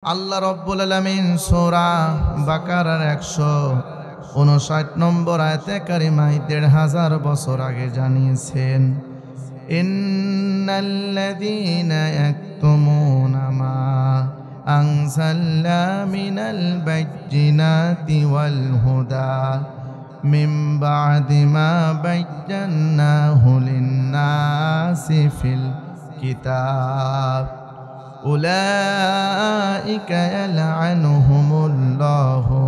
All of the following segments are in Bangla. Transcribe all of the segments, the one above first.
আল্লাহ রব্বুল আলামিন সূরা বাকারার 159 নম্বর আয়াতে কারিমায় ১৫০০ বছর আগে জানিয়েছেন, ইন্নাল্লাযীনা ইয়াকতুমুনা মা আনজালনা মিনাল বাইয়িনাতি ওয়াল হুদা মিন বা'দি মা বায়্যানাহু লিন-নাসি ফিল কিতাব উলাইকা ইয়ালআনুহুমুল্লাহু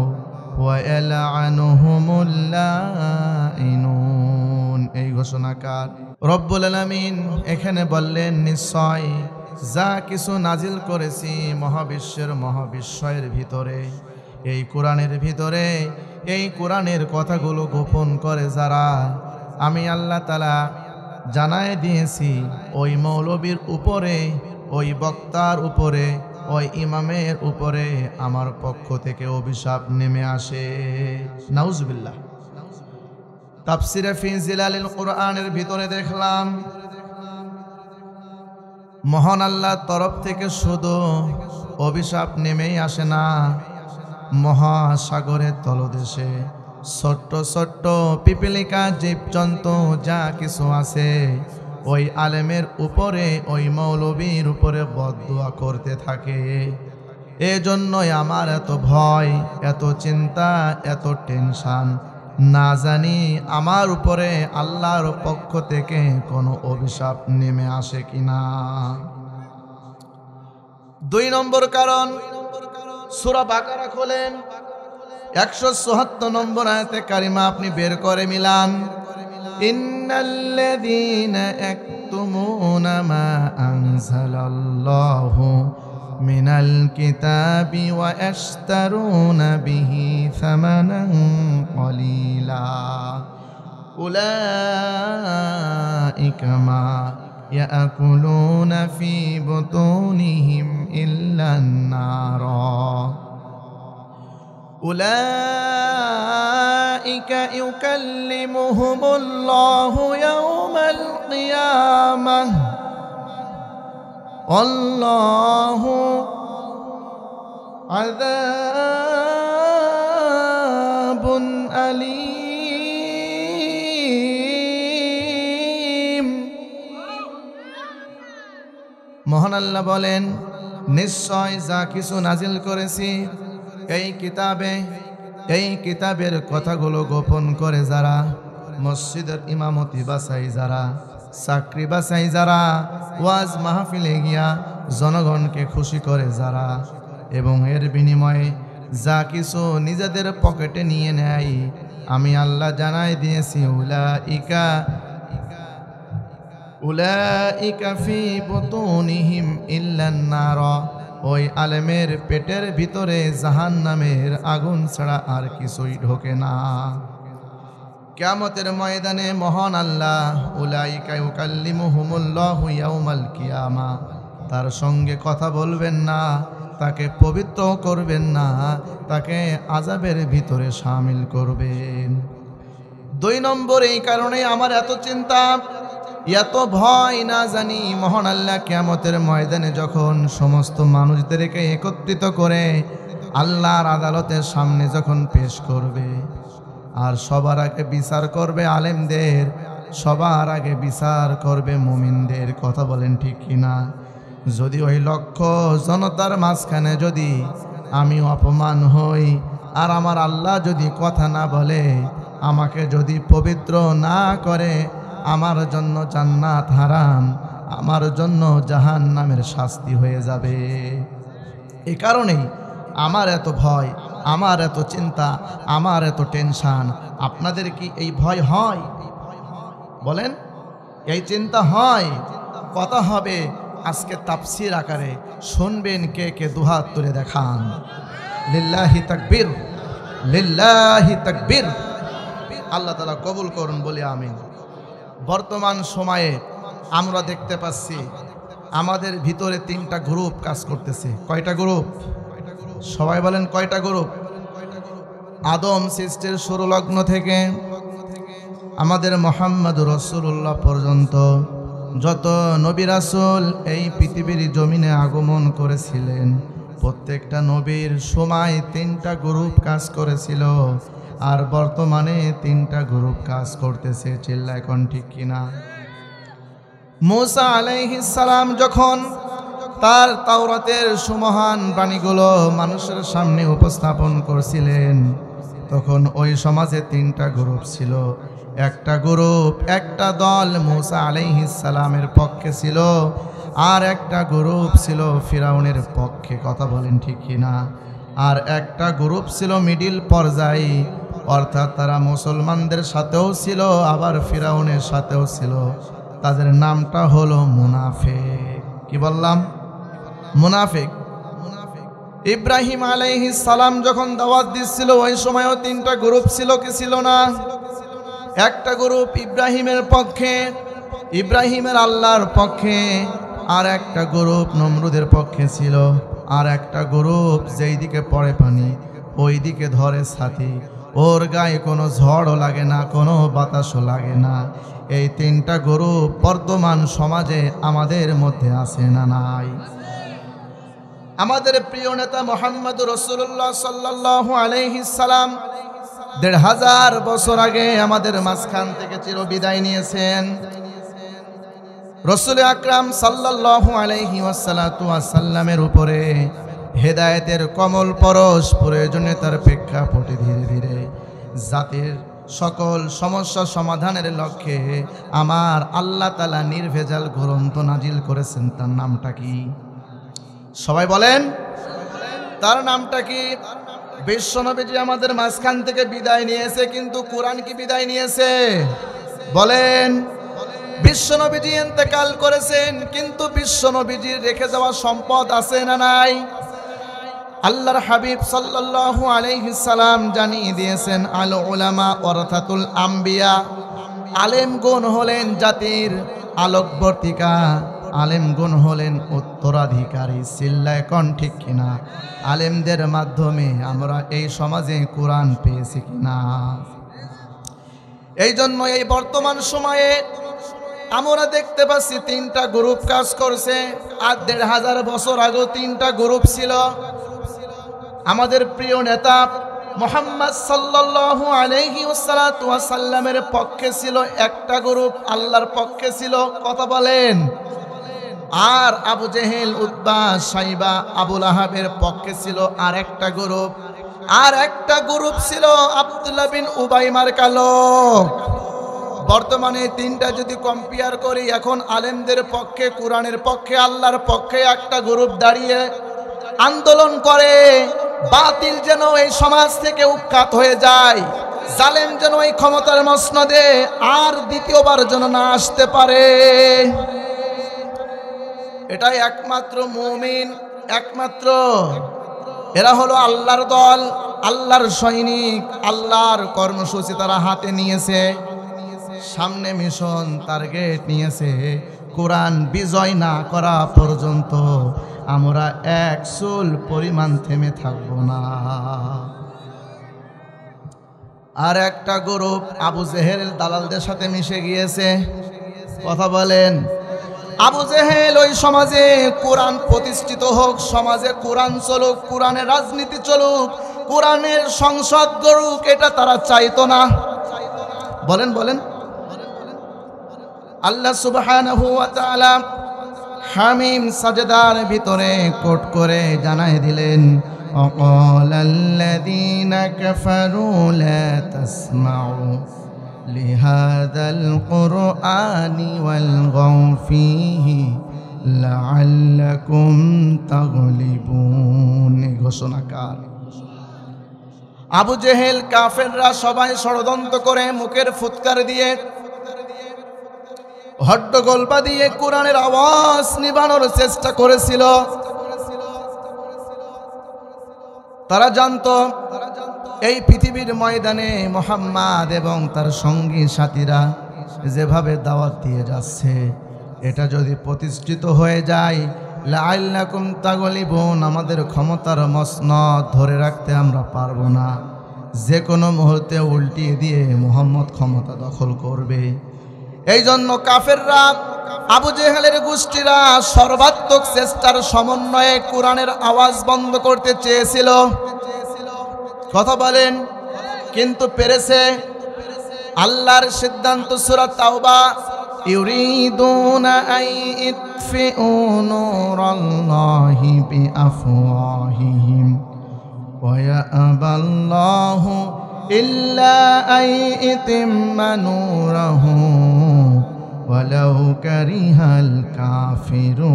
ওয়া ইয়ালআনুহুমুল লাঈনুন। এই ঘোষণাকার রব্বুল আলামিন এখানে বললেন, নিশ্চয় যা কিছু নাজিল করেছি মহাবিশ্বের মহাবিশ্বয়ের ভিতরে, এই কোরআনের ভিতরে, এই কোরআনের কথাগুলো গোপন করে যারা, আমি আল্লাহ তাআলা জানায় দিয়েছি ওই মৌলবীর উপরে, ওই বক্তার উপরে, ওই ইমামের উপরে আমার পক্ষ থেকে অভিশাপ নেমে আসে। নাউজুবিল্লাহ। তাফসিরে ফি জিলালিল কোরআনের ভিতরে দেখলাম মহান আল্লাহর তরফ থেকে শুধু অভিশাপ নেমেই আসে না, মহাসাগরের তলদেশে ছোট্ট ছোট্ট পিপিলিকা জীবজন্তু যা কিছু আছে ওই আলেমের উপরে, ওই মৌলবীর উপরে বদদুয়া করতে থাকে। এজন্যই আমার এত ভয়, এত চিন্তা, এত টেনশন, না জানি আমার উপরে আল্লাহর পক্ষ থেকে কোনো অভিশাপ নেমে আসে কিনা। ২ নম্বর কারণ, সূরা বাকারা খোলেন ১৭৪ নম্বর আয়াতে কারিমা আপনি বের করে মিলান, ইন্নাল্লাযীনা ইয়াকতুমুনা মা আনজালাল্লাহু মিনাল কিতাবি ওয়া ইয়াশতারুনা বিহি সামানান কলিলা উলাইকা মা ইয়াকুলুনা ফি বুতুনিহিম ইল্লান নারা উলাইকা ইউকাল্লিমুহুমুল্লাহু ইয়াওমাল কিয়ামাহ আল্লাহু আযাবুন আলীম। মহান আল্লাহ বলেন, নিশ্চয় যা কিছু নাজিল করেছি এই কিতাবে, এই কিতাবের কথাগুলো গোপন করে যারা, মসজিদের ইমামতি বাছাই যারা, চাকরি বাছাই যারা, ওয়াজ মাহফিলে গিয়া জনগণকে খুশি করে যারা, এবং এর বিনিময়ে যা কিছু নিজেদের পকেটে নিয়ে নেয়, আমি আল্লাহ জানাই দিয়েছি উলাইকা ফি বুতুনিহিম ইল্লান নার, ওই আলেমের পেটের ভিতরে জাহান্নামের আগুন ছাড়া আর কিছুই ঢোকে না। কিয়ামতের ময়দানে মহান আল্লাহ উলাইকা ইউকাল্লিমুহুমুল্লাহু ইয়াওমাল কিয়ামা, তার সঙ্গে কথা বলবেন না, তাকে পবিত্র করবেন না, তাকে আযাবের ভিতরে শামিল করবেন। ২ নম্বর, এই কারণে আমার এত চিন্তা, এত ভয়, না জানি মহান আল্লাহ কিয়ামতের ময়দানে যখন সমস্ত মানুষদেরকে একত্রিত করে আল্লাহর আদালতের সামনে যখন পেশ করবে, আর সবার আগে বিচার করবে আলেমদের, সবার আগে বিচার করবে মুমিনদের। কথা বলেন ঠিক কিনা? যদি ওই লক্ষ জনতার মাঝখানে যদি আমি অপমান হই, আর আমার আল্লাহ যদি কথা না বলে, আমাকে যদি পবিত্র না করে, আমার জন্য জান্নাত হারাম, আমার জন্য জাহান্নামের শাস্তি হয়ে যাবে। এই কারণেই আমার এত ভয়, আমার এত চিন্তা, আমার এত টেনশন। আপনাদের কি এই ভয় হয়? বলেন, এই চিন্তা হয়? কথা হবে আজকে তাফসীর আকারে, শুনবেন কে কে দুহাত তুলে দেখান। লিল্লাহি তাকবীর, লিল্লাহি তাকবীর। আল্লাহ তাআলা কবুল করুন বলি আমিন। বর্তমান সময়ে আমরা দেখতে পাচ্ছি আমাদের ভিতরে 3টা গ্রুপ কাজ করতেছে। কয়টা গ্রুপ? সবাই বলেন কয়টা গ্রুপ? আদম সৃষ্টির শুরু লগ্ন থেকে আমাদের মুহাম্মদুর রাসূলুল্লাহ পর্যন্ত যত নবী রাসূল এই পৃথিবীর জমিনে আগমন করেছিলেন, প্রত্যেকটা নবীর সময় 3টা গ্রুপ কাজ করেছিল, আর বর্তমানে 3টা গ্রুপ কাজ করতেছে। চিল্লা এখন ঠিক কিনা? মূসা আলাইহিস সালাম যখন তার তাওরাতের সুমহান বাণীগুলো মানুষের সামনে উপস্থাপন করছিলেন, তখন ওই সমাজে 3টা গ্রুপ ছিল। একটা গ্রুপ, একটা দল মূসা আলাইহিস সালামের পক্ষে ছিল, আর একটা গ্রুপ ছিল ফিরাউনের পক্ষে। কথা বলেন ঠিক কিনা? আর একটা গ্রুপ ছিল মিডিল পর্যায়ে, অর্থাৎ তারা মুসলমানদের সাথেও ছিল আবার ফিরাউনের সাথেও ছিল। তাদের নামটা হলো মুনাফিক। কি বললাম? মুনাফিক। ইব্রাহিম আলাইহিস সালাম যখন দাওয়াত দিচ্ছিল ওই সময়ও 3টা গ্রুপ ছিল, কি ছিল না? একটা গ্রুপ ইব্রাহিমের পক্ষে, ইব্রাহিমের আল্লাহর পক্ষে, আর একটা গ্রুপ নমরুদের পক্ষে ছিল, আর একটা গ্রুপ যেই দিকে পড়ে পানি ওই দিকে ধরে ছাতি, ওর গায়ে কোনো ঝড়ও লাগে না, কোনো বাতাসও লাগে না। এই 3টা গ্রুপ বর্তমান সমাজে আমাদের মধ্যে আছে না নাই? আমাদের প্রিয় নেতা মুহাম্মদ রাসূলুল্লাহ সাল্লাল্লাহু আলাইহিস সালাম ১৫০০ বছর আগে আমাদের মাঝখান থেকে চিরবিদায় নিয়েছেন। রাসূল আকরাম সাল্লাল্লাহু আলাইহি ওয়াসাল্লামের উপরে হেদায়েতের কমল পরশ প্রয়োজনীয়তার প্রেক্ষাপটে ধীরে ধীরে জাতির সকল সমস্যা সমাধানের লক্ষ্যে আমার আল্লাহ তাআলা নির্ভেজাল গ্রন্থ নাজিল করেছেন। তার নামটা কি? সবাই বলেন, তার নামটা কি? বিশ্বনবীজি আমাদের মাঝখান থেকে বিদায় নিয়েছে, কিন্তু কোরআন কি বিদায় নিয়েছে? বলেন। বিশ্বনবীজি ইন্তেকাল করেছেন, কিন্তু বিশ্বনবীজির রেখে যাওয়া সম্পদ আছে না নাই? আল্লাহর হাবিব সাল্লাল্লাহু আলাইহিস সালাম জানিয়ে দিয়েছেন, আল উলামা ওয়ারাসাতুল আম্বিয়া। আলেমগণ হলেন জাতির আলোকবর্তিকা, আলেমগণ হলেন উত্তরাধিকারী। চিল্লায় কোন ঠিক কিনা? আলেমদের মাধ্যমে আমরা এই সমাজে কোরআন পেয়েছি কিনা? এই জন্য এই বর্তমান সময়ে আমরা দেখতে পাচ্ছি 3টা গ্রুপ কাজ করছে, আর ১৫০০ বছর আগে 3টা গ্রুপ ছিল। আমাদের প্রিয় নেতা মুহাম্মদ সাল্লাল্লাহু আলাইহি ওয়াসাল্লামের পক্ষে ছিল একটা গ্রুপ, আল্লাহর পক্ষে ছিল। কথা বলেন। আর আবু জেহেল, উতবা, সাইবা, আবু লাহাবের পক্ষে ছিল আর একটা গ্রুপ, আর একটা গ্রুপ ছিল আব্দুল্লাহ বিন উবাই মার্কা লোক। বর্তমানে 3টা যদি কম্পেয়ার করি, এখন আলেমদের পক্ষে, কোরআনের পক্ষে, আল্লাহর পক্ষে একটা গ্রুপ দাঁড়িয়ে আন্দোলন করে বাতিল যেন এই সমাজ থেকে উৎখাত হয়ে যায়, জালেম যেন এই ক্ষমতার মসনদে আর দ্বিতীয়বার যেন না আসতে পারে। এটাই একমাত্র মুমিন, একমাত্র এরা হলো আল্লাহর দল, আল্লাহর সৈনিক, আল্লাহর কর্মসূচি তারা হাতে নিয়েছে, সামনে মিশন টার্গেট নিয়েছে। কোরআন বিজয় না করা পর্যন্ত আমরা এক চুল পরিমাণ থেমে থাকব না। আর একটা গ্রুপ আবু জেহেল দালালদের সাথে মিশে গিয়েছে। কথা বলেন। আবু জেহেল ওই সমাজে কোরআন প্রতিষ্ঠিত হোক, সমাজে কোরআন চলুক, কোরআনের রাজনীতি চলুক, কোরআনের সংসদ গড়ুক, এটা তারা চাইতো না। বলেন বলেন। আল্লাহ সুবহানাহু ওয়া তাআলা হামিম সাজদার ভিতরে কোট করে জানাই দিলেন, ওয়াকালাল্লাযীনা কাফারু লা তাসমাউ লিহাযাল কুরআনি ওয়ালগাউ ফীহি লাআল্লাকুম তাগলিবুন। ঘোষণাকার আবু জেহেল, কাফেররা সবাই ষড়যন্ত্র করে মুখের ফুৎকার দিয়ে, হট্টগোল বাঁধিয়ে কোরআনের আওয়াজ নিবানোর চেষ্টা করেছিল। তারা জানতো এই পৃথিবীর ময়দানে মুহাম্মদ এবং তার সঙ্গী সাথীরা যেভাবে দাওয়াত দিয়ে যাচ্ছে, এটা যদি প্রতিষ্ঠিত হয়ে যায়, লাআল্লাকুম তাগলিবুন, আমাদের ক্ষমতার মসনদ ধরে রাখতে আমরা পারবো না। যে কোনো মুহূর্তে উল্টিয়ে দিয়ে মুহাম্মদ ক্ষমতা দখল করবে। এই জন্য কাফেররা, আবু জেহেলের গোষ্ঠীরা সর্বাত্মক চেষ্টার সমন্বয়ে কোরআনের আওয়াজ বন্ধ করতে চেয়েছিল। কথা বলেন, কিন্তু পেরেছে? আল্লাহর সিদ্ধান্ত সূরা তাওবা, ইউরিদুনা আন ইতফিউ নূরাল্লাহি বিআফওয়াহিহিম ওয়া ইয়াবাল্লাহু ইল্লা আন ইউতিম্মা নূরাহু ওয়ালাউ কারিহাল কাফিরুন।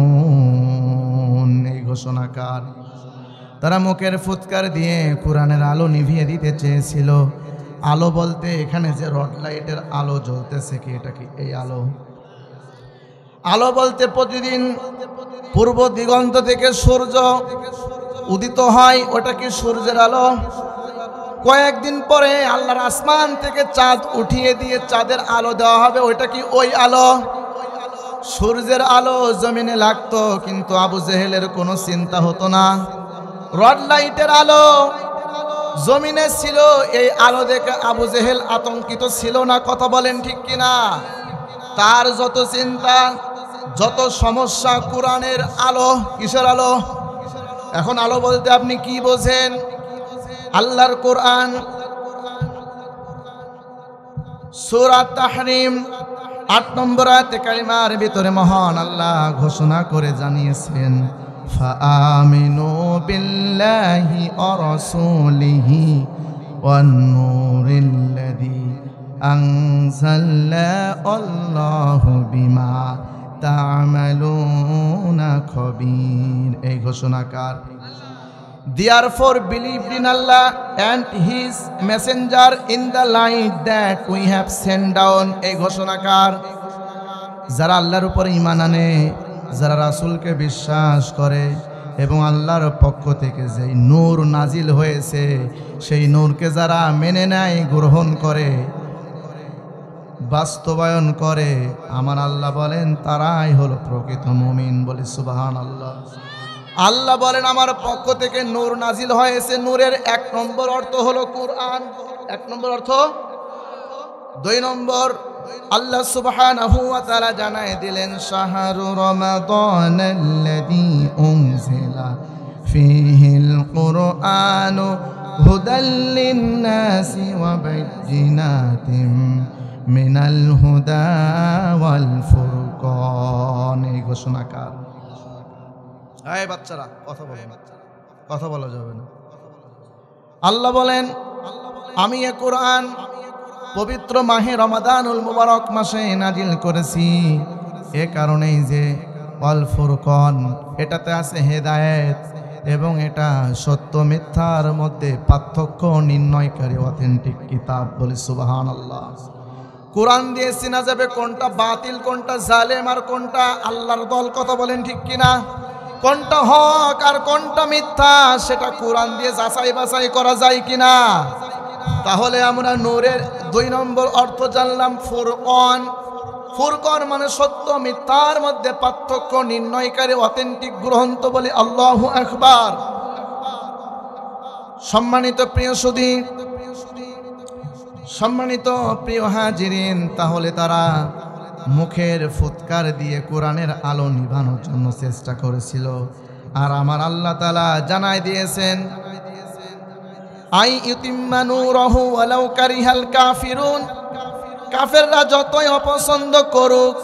এই ঘোষণাকার তারা মুখের ফুৎকার দিয়ে কোরআনের আলো নিভিয়ে দিতে চেয়েছিল। আলো বলতে এখানে যে রড লাইটের আলো জ্বলতেছে কি, এটা কি এই আলো? আলো বলতে প্রতিদিন পূর্ব দিগন্ত থেকে সূর্য উদিত হয়, ওটা কি সূর্যের আলো? কয়েকদিন পরে আল্লাহর আসমান থেকে চাঁদ উঠিয়ে দিয়ে চাঁদের আলো দেওয়া হবে, ওইটা কি ওই আলো? সূর্যের আলো জমিনে লাগতো, কিন্তু আবু জেহেলের কোনো চিন্তা হতো না। রড লাইটের আলো জমিনে ছিল, এই আলো দেখে আবু জেহেল আতঙ্কিত ছিল না। কথা বলেন ঠিক কিনা? তার যত চিন্তা, যত সমস্যা, কোরআনের আলো। কিসের আলো? এখন আলো বলতে আপনি কি বোঝেন? আল্লাহর কোরআন সূরা তাহরিম ৮ নম্বর আয়াতে কারিমার ভিতরে মহান আল্লাহ ঘোষণা করে জানিয়েছেন, ফাআমিনু বিল্লাহি ওয়া রাসূলিহি ওয়ান নূরিল্লাযী আনজালনা আল্লাহু বিমা তা'মালুনা খবীর। এই ঘোষণাকার। Therefore believe in Allah and His messenger in the light that we have sent down। এই ঘোষণাকার। যারা আল্লাহর উপর ঈমান আনে, যারা রাসূলকে বিশ্বাস করে এবং আল্লাহর পক্ষ থেকে যেই নূর নাজিল হয়েছে সেই নূরকে যারা মেনে নেয়, গ্রহণ করে, বাস্তবায়ন করে, আমার আল্লাহ বলেন তারাই হলো প্রকৃত মুমিন। বলি সুবহানাল্লাহ। আল্লাহ বলেন আমার পক্ষ থেকে নূর নাজিল হয়েছে। নূরের ১ নম্বর অর্থ হলো কোরআন। ১ নম্বর অর্থ। ২ নম্বর আল্লাহ সুবহানাহু ওয়া তাআলা জানায় দিলেন, শাহরু রমাদানাল্লাযী উনজিলা ফীহিল কুরআনু হুদাল লিন-নাসি ওয়া বাইয়িনাতিম মিনাল হুদা ওয়াল ফুরকান। এই ঘোষণাকার। এই বাচ্চারা কথা বলো, কথা বলা যাবে না। আল্লাহ বলেন আমি এ কোরআন পবিত্র মাহে রমাদানুল মুবারক মাসে নাজিল করেছি। এ কারণেই যে ওয়াল ফুরকান, এটাতে আছে হেদায়েত এবং এটা সত্য মিথ্যার মধ্যে পার্থক্য নির্ণয়কারী অথেন্টিক কিতাব। বলি সুবহানাল্লাহ। কোরআন দিয়ে চেনা যাবে কোনটা বাতিল, কোনটা জালেম আর কোনটা আল্লাহর দল। কথা বলেন ঠিক কিনা? কোনটা হক আর কোনটা মিথ্যা সেটা কোরআন দিয়ে যাচাই বাছাই করা যায় কিনা? তাহলে আমরা নূরের ২ নম্বর অর্থ জানলাম ফুরকান। ফুরকান মানে সত্য মিথ্যার মধ্যে পার্থক্য নির্ণয়কারী অথেন্টিক গ্রন্থ। বলি আল্লাহু আকবার। সম্মানিত প্রিয় সুধী, সম্মানিত প্রিয় হাজিরিন, তাহলে তারা মুখের ফুৎকার দিয়ে কোরআনের আলো নিভানোর জন্য চেষ্টা করেছিল। আর আমার আল্লাহ তাআলা জানাই দিয়েছেন, আই ইউতিম্মা নূরাহু ওয়ালাউ কারিহাল কাফিরুন। কাফেররা যতই অপছন্দ করুক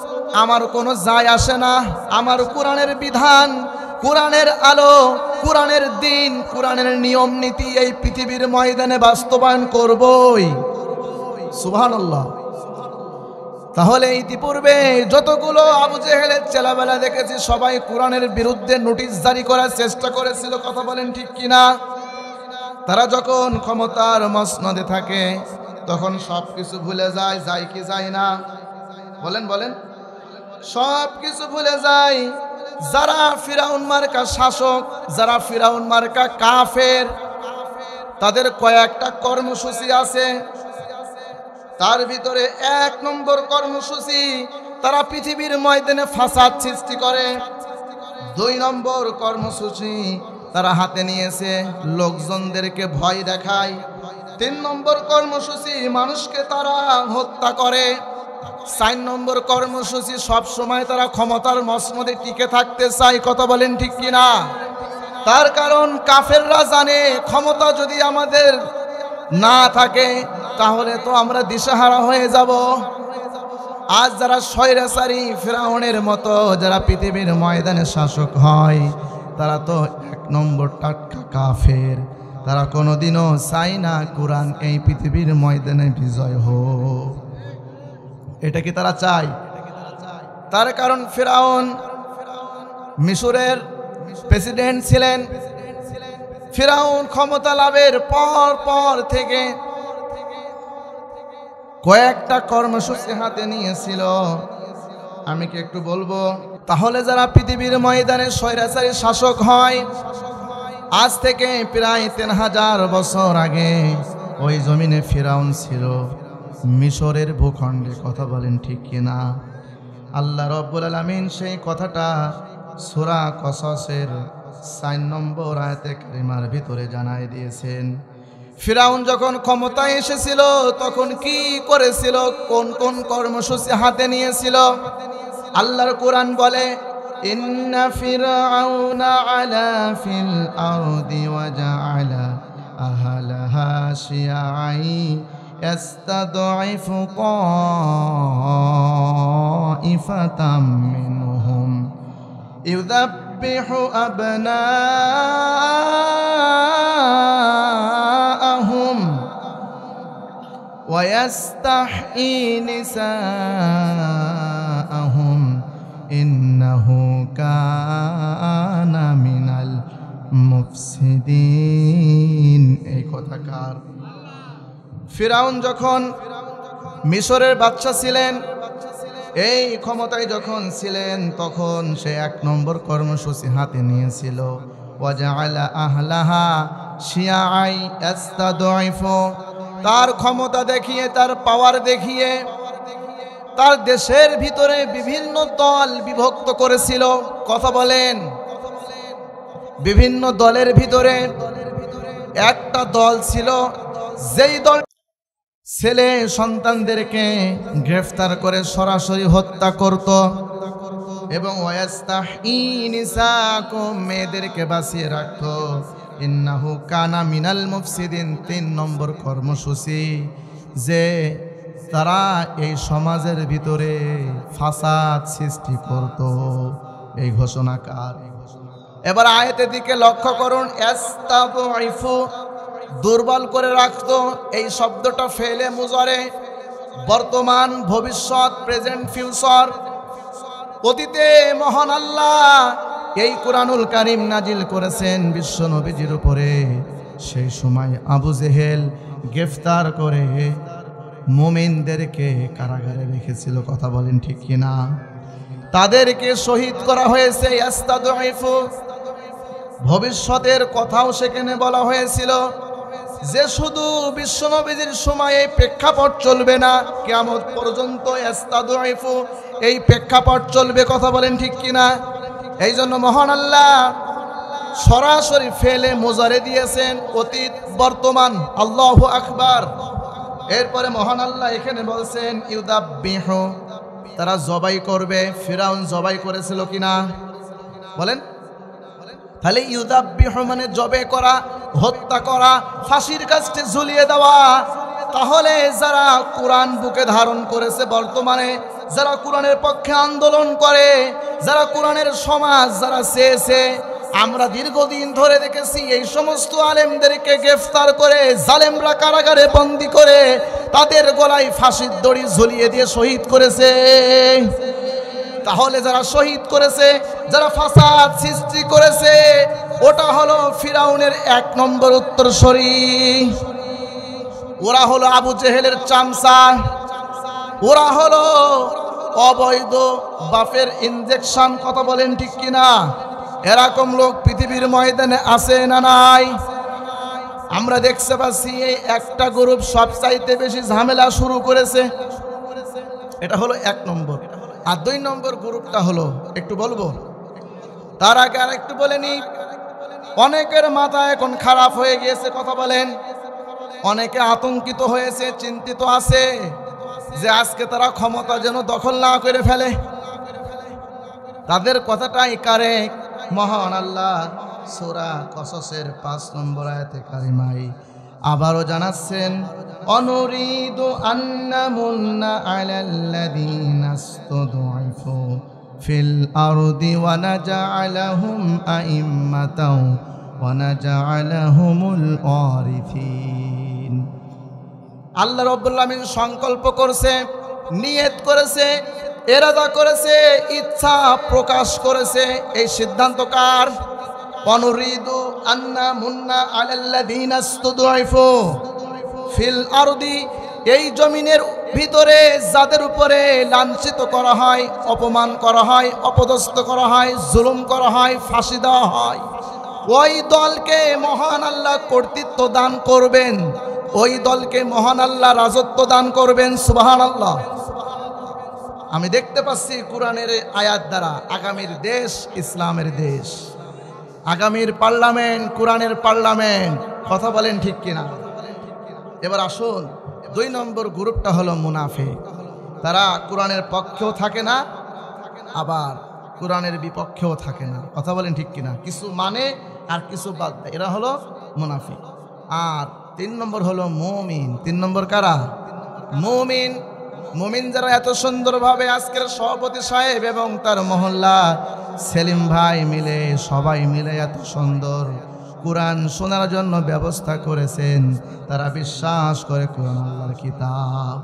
আমার কোনো যায় আসে না। আমার কোরআনের বিধান, কোরআনের আলো, কোরআনের দিন, কোরআনের নিয়ম নীতি এই পৃথিবীর ময়দানে বাস্তবায়ন করবই। সুবহানাল্লাহ। তাহলে ইতিপূর্বে যতগুলো আবু জেহেলের ছেলেবেলা দেখেছি সবাই কোরআনের বিরুদ্ধে নোটিশ জারি করার চেষ্টা করেছিল। কথা বলেন ঠিক কিনা? তারা যখন ক্ষমতার মসনদে থাকে তখন সব কিছু ভুলে যায়। যায় কি যায় না? বলেন বলেন। সব কিছু ভুলে যায়। যারা ফিরাউন মার্কা শাসক, যারা ফিরাউন মার্কা কাফের, তাদের কয়েকটা কর্মসূচি আছে। তার ভিতরে ১ নম্বর কর্মসূচি, তারা পৃথিবীর ময়দানে ফাসাদ সৃষ্টি করে। ২ নম্বর কর্মসূচি, তারা হাতে নিয়েছে লোকজনদেরকে ভয় দেখায়। ৩ নম্বর কর্মসূচি, মানুষকে তারা হত্যা করে। 4 নম্বর কর্মসূচি, সব সময় তারা ক্ষমতার মসনদে টিকে থাকতে চায়। কথা বলেন ঠিক কিনা? তার কারণ কাফেররা জানে ক্ষমতা যদি আমাদের না থাকে তাহলে তো আমরা দিশাহারা হয়ে যাব। আজ যারা স্বৈরাচারী ফিরাউনের মতো যারা পৃথিবীর ময়দানে শাসক হয় তারা তো 1 নম্বর টাটকা কাফের। তারা কোনোদিনও চায় না কোরআন এই পৃথিবীর ময়দানে বিজয় হোক। এটা কি তারা চায়? তার কারণ ফিরাউন মিশরের প্রেসিডেন্ট ছিলেন। ফিরাউন ক্ষমতা লাভের পর থেকে কয়েকটা কর্মসূচি হাতে নিয়েছিল। আমি কি একটু বলবো? তাহলে যারা পৃথিবীর ময়দানে স্বৈরাচারী শাসক হয়, আজ থেকে প্রায় 3000 বছর আগে ওই জমিনে ফিরাউন ছিল, মিশরের ভূখণ্ডে। কথা বলেন ঠিক কিনা? আল্লাহ রাব্বুল আলামিন সেই কথাটা সূরা কসসের 4 নম্বর আয়াতে কারিমার ভিতরে জানাই দিয়েছেন। ফিরাউন যখন ক্ষমতায় এসেছিল তখন কি করেছিল, কোন কোন কর্মসূচি হাতে নিয়েছিল? আল্লাহর কোরআন বলে, ইন্না ফিরআউনা আলা ফিল আরদি ওয়া জাআলা আহলাহা শিয়াআই ইয়াস্তাদঈফু তাইফাতাম মিনহুম ইউযাব্বিহু আবনাআহুম ওয়া ইয়াস্তাহয়ী নিসাআহুম ইন্নাহু কানা মিনাল মুফসিদিন। এই কথা কার? ফিরাউন যখন মিশরের বাদশা ছিলেন, এই ক্ষমতায় যখন ছিলেন তখন সে 1 নম্বর কর্মসূচি হাতে নিয়েছিল, ওয়াজআলা আহলাহা শিয়াআই ইয়াস্তাদঈফু। তার ক্ষমতা দেখিয়ে, তার পাওয়ার দেখিয়ে তার দেশের ভিতরে বিভিন্ন দল বিভক্ত করেছিল। কথা বলেন, বিভিন্ন দলের ভিতরে একটা দল ছিল যেই দল ছেলে সন্তানদেরকে গ্রেফতার করে সরাসরি হত্যা করত এবং ওয়াস্তাহয়ী নিসাকুম, মেয়েদেরকে বাঁচিয়ে রাখত। ইন্নাহু কানা মিনাল মুফসিদিন। 3 নম্বর কর্মসূচি, যে তারা এই সমাজের ভিতরে ফাসাদ সৃষ্টি করত। এই ঘোষণা কার? এবার আয়াতের দিকে লক্ষ্য করুন। ইস্তাদঈফু, দুর্বল করে রাখত। এই শব্দটা ফেলে মুজারে, বর্তমান, ভবিষ্যৎ, প্রেজেন্ট, ফিউচার। অতীতে মহান আল্লাহ এই কুরআনুল কারীম নাজিল করেছেন বিশ্ব নবীজির উপরে। সেই সময় আবু জেহেল গ্রেফতার করে মুমিনদেরকে কারাগারে রেখেছিল। কথা বলেন ঠিক কিনা? তাদেরকে শহীদ করা হয়েছে। ইস্তাদঈফু, ভবিষ্যতের কথাও সেখানে বলা হয়েছিল যে শুধু বিশ্ব নবীজির সময়ে প্রেক্ষাপট চলবে না, কিয়ামত পর্যন্ত ইস্তাদঈফু এই প্রেক্ষাপট চলবে। কথা বলেন ঠিক কিনা? এই জন্য মহান আল্লাহ সরাসরি ফেলে মুজারে দিয়েছেন, অতীত, বর্তমান। আল্লাহু আকবার। এরপরে মহান আল্লাহ এখানে বলছেন ইউযাব্বিহু, তারা জবাই করবে। ফিরাউন জবাই করেছিল কিনা বলেন? তাহলে ইউযাব্বিহু মানে জবে করা, হত্যা করা, ফাঁসির কাস্টে ঝুলিয়ে দেওয়া। তাহলে যারা কোরআন বুকে ধারণ করেছে, বর্তমানে যারা কোরআনের পক্ষে আন্দোলন করে, যারা কোরআনের সমাজ যারা চেয়েছে, আমরা দীর্ঘদিন ধরে দেখেছি এই সমস্ত আলেমদেরকে গ্রেফতার করে জালেমরা কারাগারে বন্দী করে তাদের গলায় ফাঁসির দড়ি ঝুলিয়ে দিয়ে শহীদ করেছে। তাহলে যারা শহীদ করেছে, যারা ফাসাদ সৃষ্টি করেছে, ওটা হলো ফিরাউনের 1 নম্বর উত্তরসূরি। ওরা হলো আবু জেহেলের চামচা, ওরা হলো অবৈধ বাপের ইনজেকশন। কথা বলেন ঠিক কিনা? এরকম লোক পৃথিবীর ময়দানে আছে না নাই? আমরা দেখতে পাচ্ছি এই একটা গ্রুপ সবচাইতে বেশি ঝামেলা শুরু করেছে। এটা হলো 1 নম্বর। আর 2 নম্বর গ্রুপটা হলো, একটু বলবো তার আগে আর একটু বলে নি, অনেকের মাথা এখন খারাপ হয়ে গিয়েছে। কথা বলেন, অনেকে আতঙ্কিত হয়েছে, চিন্তিত আছে। যে আজকে তারা ক্ষমতা যেন দখল না করে ফেলে। তাদের কথাটাই কারেক্ট। মহান আল্লাহ সূরা কসসের 5 নম্বর আয়াতে কারিমায় আবারও জানাচ্ছেন, অনুরিদু আন্নামুন্না আলাল্লাযীনা ইসতুদঈফু ফিল আরদি ওয়া নাজআলাহুম আইম্মাতাও ওয়া নাজআলাহুমুল ওয়ারিসিন। আল্লাহ রাব্বুল আলামিন সংকল্প করছে, নিয়ত করেছে, ইরাদা করেছে, ইচ্ছা প্রকাশ করেছে। এই সিদ্ধান্ত কার? অনুরিদু আন্না মুন্না আলাল্লাযীনা ইসতুদঈফু ফিল আরদি, এই জমিনের ভিতরে যাদের উপরে লাঞ্ছিত করা হয়, অপমান করা হয়, অপদস্থ করা হয়, জুলুম করা হয়, ফাঁসি দেওয়া হয়, ওই দলকে মহান আল্লাহ কর্তৃত্ব দান করবেন, ওই দলকে মহান আল্লাহ রাজত্ব দান করবেন। সুবহানাল্লাহ। আমি দেখতে পাচ্ছি কোরআনের আয়াত দ্বারা আগামীর দেশ ইসলামের দেশ, আগামীর পার্লামেন্ট কোরআনের পার্লামেন্ট। কথা বলেন ঠিক কিনা? এবার আসুন, 2 নম্বর গ্রুপটা হলো মুনাফিক। তারা কোরআনের পক্ষেও থাকে না, আবার কোরআনের বিপক্ষেও থাকে না। কথা বলেন ঠিক কিনা? কিছু মানে আর কিছু বাদ দেয়, এরা হলো মুনাফিক। আর 3 নম্বর হলো মুমিন। 3 নম্বর কারা? মুমিন। মুমিন যারা এত সুন্দরভাবে আজকের সভাপতি সাহেব এবং তার মহল্লা সেলিম ভাই মিলে সবাই মিলে এত সুন্দর কোরআন শোনার জন্য ব্যবস্থা করেছেন। তারা বিশ্বাস করে কোরআন আল্লাহর কিতাব।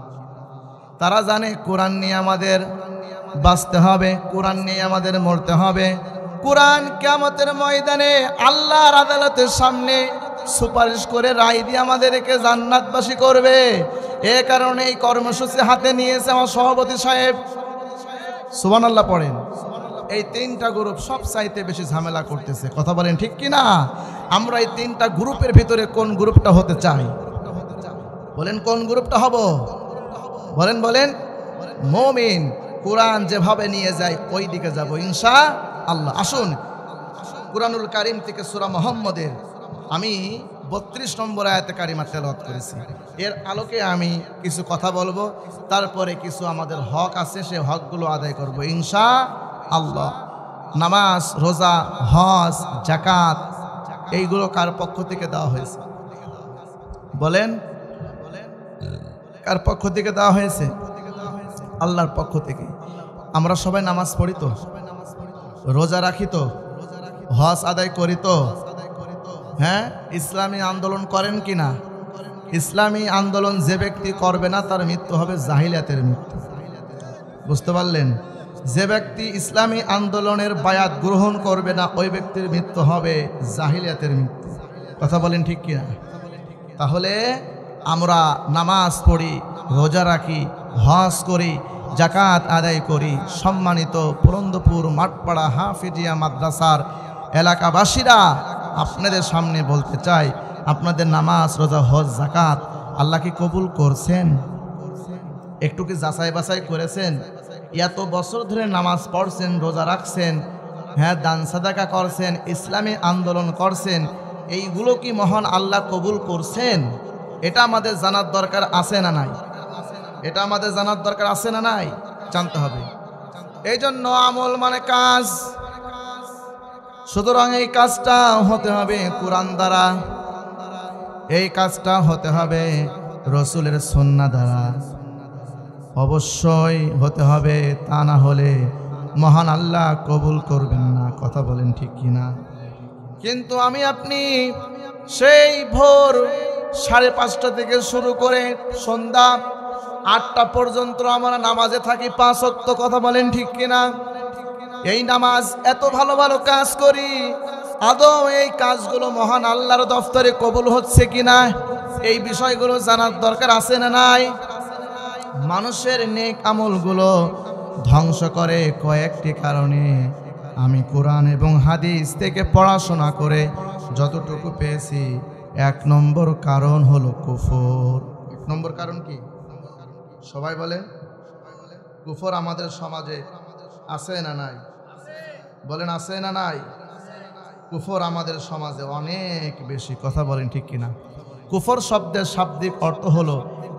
তারা জানে কোরআন নিয়ে আমাদের বাঁচতে হবে, কোরআন নিয়ে আমাদের মরতে হবে। কোরআন কিয়ামতের ময়দানে আল্লাহর আদালতের সামনে সুপারিশ করে রায় দিয়ে আমাদেরকে জান্নাতবাসী করবে। এ কারণে এই কর্মসূচি হাতে নিয়েছে আমার সভাপতি সাহেব। সুবহানাল্লাহ পড়েন। এই 3টা গ্রুপ সব চাইতে বেশি ঝামেলা করতেছে। কথা বলেন ঠিক কিনা? আমরা এই 3টা গ্রুপের ভিতরে কোন গ্রুপটা হতে চাই? বলেন কোন গ্রুপটা হব? বলেন বলেন। মুমিন। কোরআন যেভাবে নিয়ে যায় ওই দিকে যাব ইনশাআল্লাহ। আসুন কুরআনুল কারীম থেকে সূরা মুহাম্মদের আমি 32 নম্বর আয়াতে কারিমা তেলাওয়াত করেছি। এর আলোকে আমি কিছু কথা বলবো, তারপরে কিছু আমাদের হক আছে, সেই হকগুলো আদায় করব ইনশাআল্লাহ। নামাজ, রোজা, হজ, যাকাত এইগুলো কার পক্ষ থেকে দেওয়া হয়েছে? বলেন, কার পক্ষ থেকে দেওয়া হয়েছে? আল্লাহর পক্ষ থেকে। আমরা সবাই নামাজ পড়ি তো, রোজা রাখি তো, হজ আদায় করি তো, হ্যাঁ? ইসলামী আন্দোলন করেন কি না? ইসলামী আন্দোলন যে ব্যক্তি করবে না তার মৃত্যু হবে জাহিলিয়াতের মৃত্যু। বুঝতে পারলেন? যে ব্যক্তি ইসলামী আন্দোলনের বায়াত গ্রহণ করবে না ওই ব্যক্তির মৃত্যু হবে জাহিলিয়াতের মৃত্যু। কথা বলেন ঠিক কিনা? তাহলে আমরা নামাজ পড়ি, রোজা রাখি, হজ করি, যাকাত আদায় করি। সম্মানিত পুরন্দপুর মাঠপাড়া হাফিজিয়া মাদ্রাসার এলাকাবাসীরা, আপনাদের সামনে বলতে চাই, আপনাদের নামাজ, রোজা, হজ, যাকাত আল্লাহ কি কবুল করছেন? একটু কি যাচাই বাছাই করেছেন? এত বছর ধরে নামাজ পড়ছেন, রোজা রাখছেন, হ্যাঁ, দান সাদাকা করছেন, ইসলামী আন্দোলন করছেন, এইগুলো কি মহান আল্লাহ কবুল করছেন? এটা আমাদের জানার দরকার আছে না নাই? এটা আমাদের জানার দরকার আছে না নাই? জানতে হবে। এই জন্য আমল মানে কাজ। সুতরাং এই কাজটা হতে হবে কোরআন দ্বারা, এই কাজটা হতে হবে রসুলের সুন্নাহ দ্বারা, অবশ্যই হতে হবে। তা না হলে মহান আল্লাহ কবুল করবেন না। কথা বলেন ঠিক কিনা? কিন্তু আমি আপনি সেই ভোর 5:30 থেকে শুরু করে সন্ধ্যা 8টা পর্যন্ত আমরা নামাজে থাকি 5 ওয়াক্ত। কথা বলেন ঠিক কিনা? এই নামাজ, এত ভালো ভালো কাজ করি, আদৌ এই কাজগুলো মহান আল্লাহর দফতরে কবুল হচ্ছে কিনা এই বিষয়গুলো জানার দরকার আছে না নাই? মানুষের নেক আমলগুলো ধ্বংস করে কয়েকটি কারণে। আমি কোরআন এবং হাদিস থেকে পড়াশোনা করে যতটুকু পেয়েছি, 1 নম্বর কারণ হলো কুফর। 1 নম্বর কারণ কি? সবাই বলেন। কুফর আমাদের সমাজে আছে না নাই? বলেন আছে না নাই? কুফর আমাদের সমাজে অনেক বেশি। কথা বলেন ঠিক কিনা? কুফর শব্দের শাব্দিক অর্থ হলো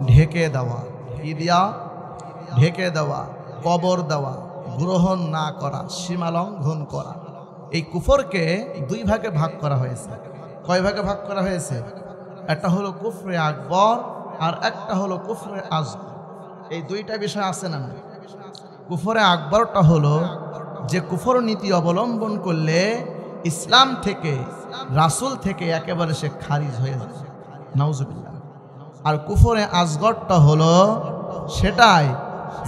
ঢেকে দেওয়া। কি দিয়া? ঢেকে দেওয়া, কবর দেওয়া, গ্রহণ না করা, সীমা লঙ্ঘন করা, এই কুফরকে দুই ভাগে ভাগ করা হয়েছে। কয় ভাগে ভাগ করা হয়েছে? একটা হলো কুফরে আকবর আর একটা হলো কুফরে আসগর। এই দুইটা বিষয় আছে না? কুফরে আকবরটা হলো যে কুফর নীতি অবলম্বন করলে ইসলাম থেকে, রাসূল থেকে একেবারে সে খারিজ হয়ে যায়, নাউজুবিল্লাহ। আর কুফরে আসগরটা হলো সেটাই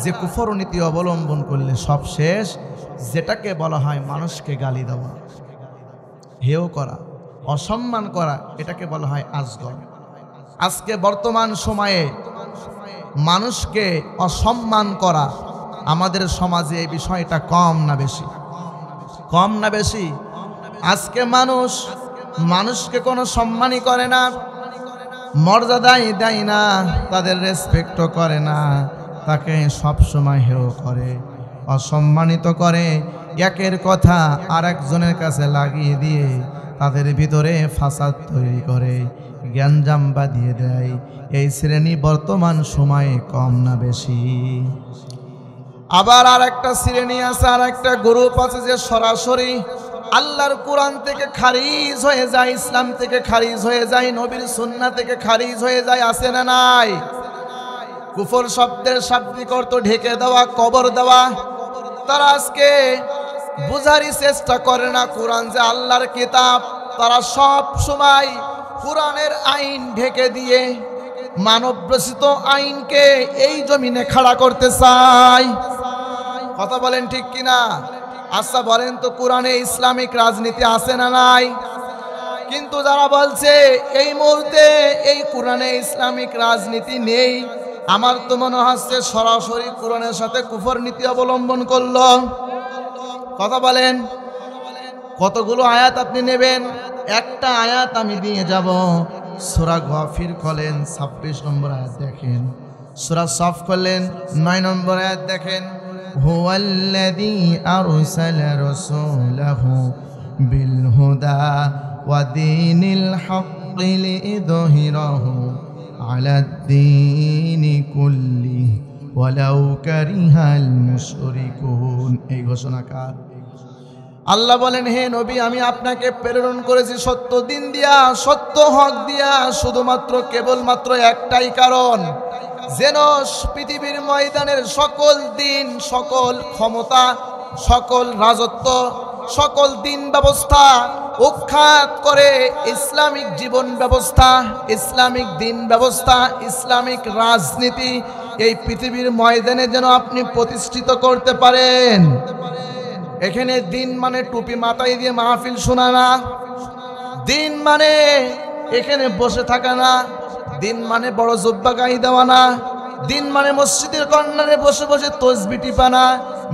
যে কুফর নীতি অবলম্বন করলে সব শেষ, যেটাকে বলা হয় মানুষকে গালি দেওয়া, হেয় করা, অসম্মান করা, এটাকে বলা হয় আসগর। আজকে বর্তমান সময়ে মানুষকে অসম্মান করা আমাদের সমাজে এই বিষয়টা কম না বেশি? কম না বেশি? আজকে মানুষকে কোনো সম্মানই করে না, মর্যাদাই দেয় না, তাদের রেসপেক্টও করে না, তাকে সবসময় হেয় করে, অসম্মানিত করে, একের কথা আর একজনের কাছে লাগিয়ে দিয়ে তাদের ভিতরে ফাসাদ তৈরি করে, জ্ঞানজাম বাঁধিয়ে দেয়। এই শ্রেণী বর্তমান সময়ে কম না বেশি? আবার আর একটা শ্রেণী আছে, আর একটা গ্রুপ আছে যে সরাসরি আল্লাহর কোরআন থেকে খারিজ হয়ে যায়, ইসলাম থেকে খারিজ হয়ে যায়, নবীর সুন্নাহ থেকে খারিজ হয়ে যায়। আছে না নাই? কুফর শব্দের শাব্দিক অর্থ ঢেকে দেওয়া, কবর দেওয়া। তারা আজকে বুঝারই চেষ্টা করে না কোরআন যে আল্লাহর কিতাব। তারা সব সময় কোরআনের আইন ঢেকে দিয়ে মানব রচিত আইনকে এই জমিনে খাড়া করতে চায়। কথা বলেন ঠিক কিনা? আচ্ছা বলেন তো, কোরআনে ইসলামিক রাজনীতি আছে না নাই? কিন্তু যারা বলছে এই মুহূর্তে এই কোরআনে ইসলামিক রাজনীতি নেই, আমার তো মনে হচ্ছে সরাসরি কোরআনের সাথে কুফর নীতি অবলম্বন করলো। কথা বলেন, কতগুলো আয়াত আপনি নেবেন? একটা আয়াত আমি দিয়ে যাব। সূরা গাফির খোলেন, 26 নম্বর আয়াত দেখেন। সূরা সফ খোলেন, 9 নম্বর আয়াত দেখেন। হুয়াল্লাযী আরসালা রাসূলাহু বিল হুদা ওয়া দীনিল হাক্কি লিইযহিরাহু আলাদ-দীনি কুল্লিহি ওয়ালাউ কারিহাল মুশরিকুন। এই ঘোষণাকার আল্লাহ বলেন, হে নবী, আমি আপনাকে প্রেরণ করেছি সত্য দিন দিয়া, সত্য হক দিয়া, শুধুমাত্র কেবলমাত্র একটাই কারণ, যেন পৃথিবীর ময়দানের সকল দিন, সকল ক্ষমতা, সকল রাজত্ব, সকল দিন ব্যবস্থা উৎখাত করে ইসলামিক জীবন ব্যবস্থা, ইসলামিক দিন ব্যবস্থা, ইসলামিক রাজনীতি এই পৃথিবীর ময়দানে যেন আপনি প্রতিষ্ঠিত করতে পারেন। এখানে দিন মানে টুপি মাথায় দিয়ে মাহফিল শোনা না, দিন মানে এখানে বসে থাকা না, দিন মানে বড় জুব্বা গায়ে দেওয়া না, দিন মানে মসজিদের কর্নারে বসে বসে তসবিহ টিপা না।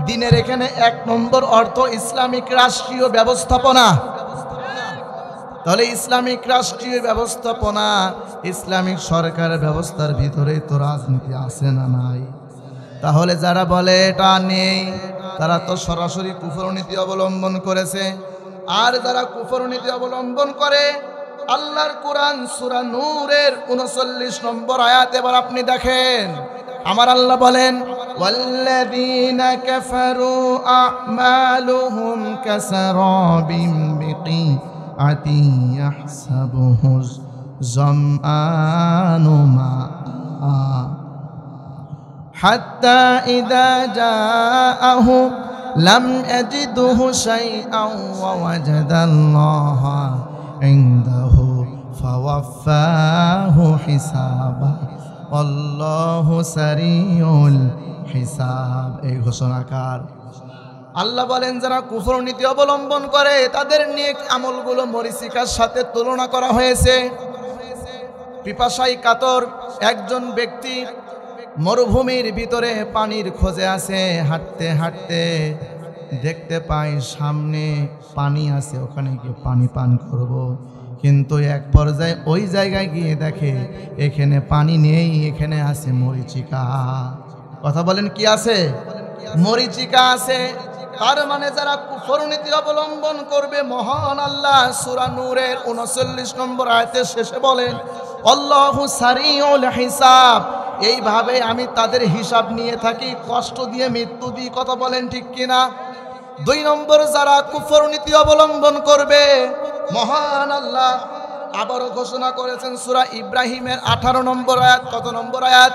দিনের এখানে 1 নম্বর অর্থ ইসলামিক রাষ্ট্রীয় ব্যবস্থাপনা। তাহলে ইসলামিক রাষ্ট্রীয় ব্যবস্থাপনা, ইসলামিক সরকার ব্যবস্থার ভিতরে তো রাজনীতি আছে না নাই? তাহলে যারা বলে এটা নেই, তারা তো সরাসরি কুফর নীতি অবলম্বন করেছে। আর যারা কুফর নীতি অবলম্বন করে, আল্লাহর কোরআন সূরা নূরের 39 নম্বর আয়াত এবার আপনি দেখেন। আমার আল্লাহ বলেন, ওয়াল্লাযীনা কাফারু আ'মালুহুম কাসারাবিম বিকিআতি ইয়াহসাবুহু যামআনু মাআ হাত্তা ইযা জাআহু লাম ইয়াজিদহু শাইআন ওয়া ওয়াজাদাল্লাহা ইনদাহু ফাওয়াফাহু হিসাবা আল্লাহু সারিউল হিসাব। এই ঘোষণাকার আল্লাহ বলেন, যারা কুফর নীতি অবলম্বন করে তাদের নেক আমলগুলো মরিচিকার সাথে তুলনা করা হয়েছে। পিপাসায় কাতর একজন ব্যক্তি মরুভূমির ভিতরে পানির খোঁজে আছে, হাঁটতে হাঁটতে দেখতে পায় সামনে পানি আছে, ওখানে গিয়ে পানি পান করব। কিন্তু এক পর্যায়ে ওই জায়গায় গিয়ে দেখে এখানে পানি নেই, এখানে আছে মরিচিকা। কথা বলেন, কি আছে? মরিচিকা আছে। তার মানে যারা কুফর নীতি অবলম্বন করবে, মহান আল্লাহ সূরা নূরের 39 নম্বর আয়াতের শেষে বলেন, আল্লাহু সারিউল হিসাব, এইভাবে আমি তাদের হিসাব নিয়ে থাকি, কষ্ট দিয়ে মৃত্যু দিই। কথা বলেন ঠিক কিনা? 2 নম্বর, যারা কুফর নীতি অবলম্বন করবে, মহান আল্লাহ আবারও ঘোষণা করেছেন সূরা ইব্রাহিমের 18 নম্বর আয়াত। কত নম্বর আয়াত?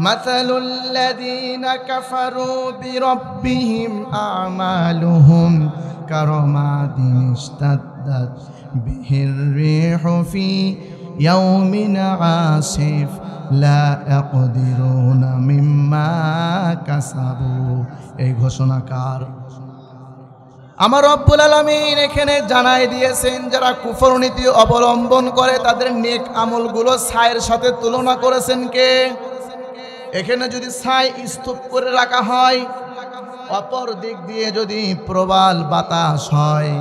মাসালুল লাযীনা কাফারু বিরাব্বিহিম আমালুহুম কারামাদিন ইশতাদ্দাত বিহির রিহু ফি ইয়াউমিন আসিফ লা ইয়াকদিরুনা মিম্মা কাসাবু। এই ঘোষণাকার আমার রব্বুল আলামিন এখানে জানাই দিয়েছেন, যারা কুফর নীতি অবলম্বন করে তাদের নেক আমলগুলো ছায়ের সাথে তুলনা করেছেন কে? এখানে যদি ছাই স্তূপ করে রাখা হয়, অপর দিক দিয়ে যদি প্রবল বাতাস হয়,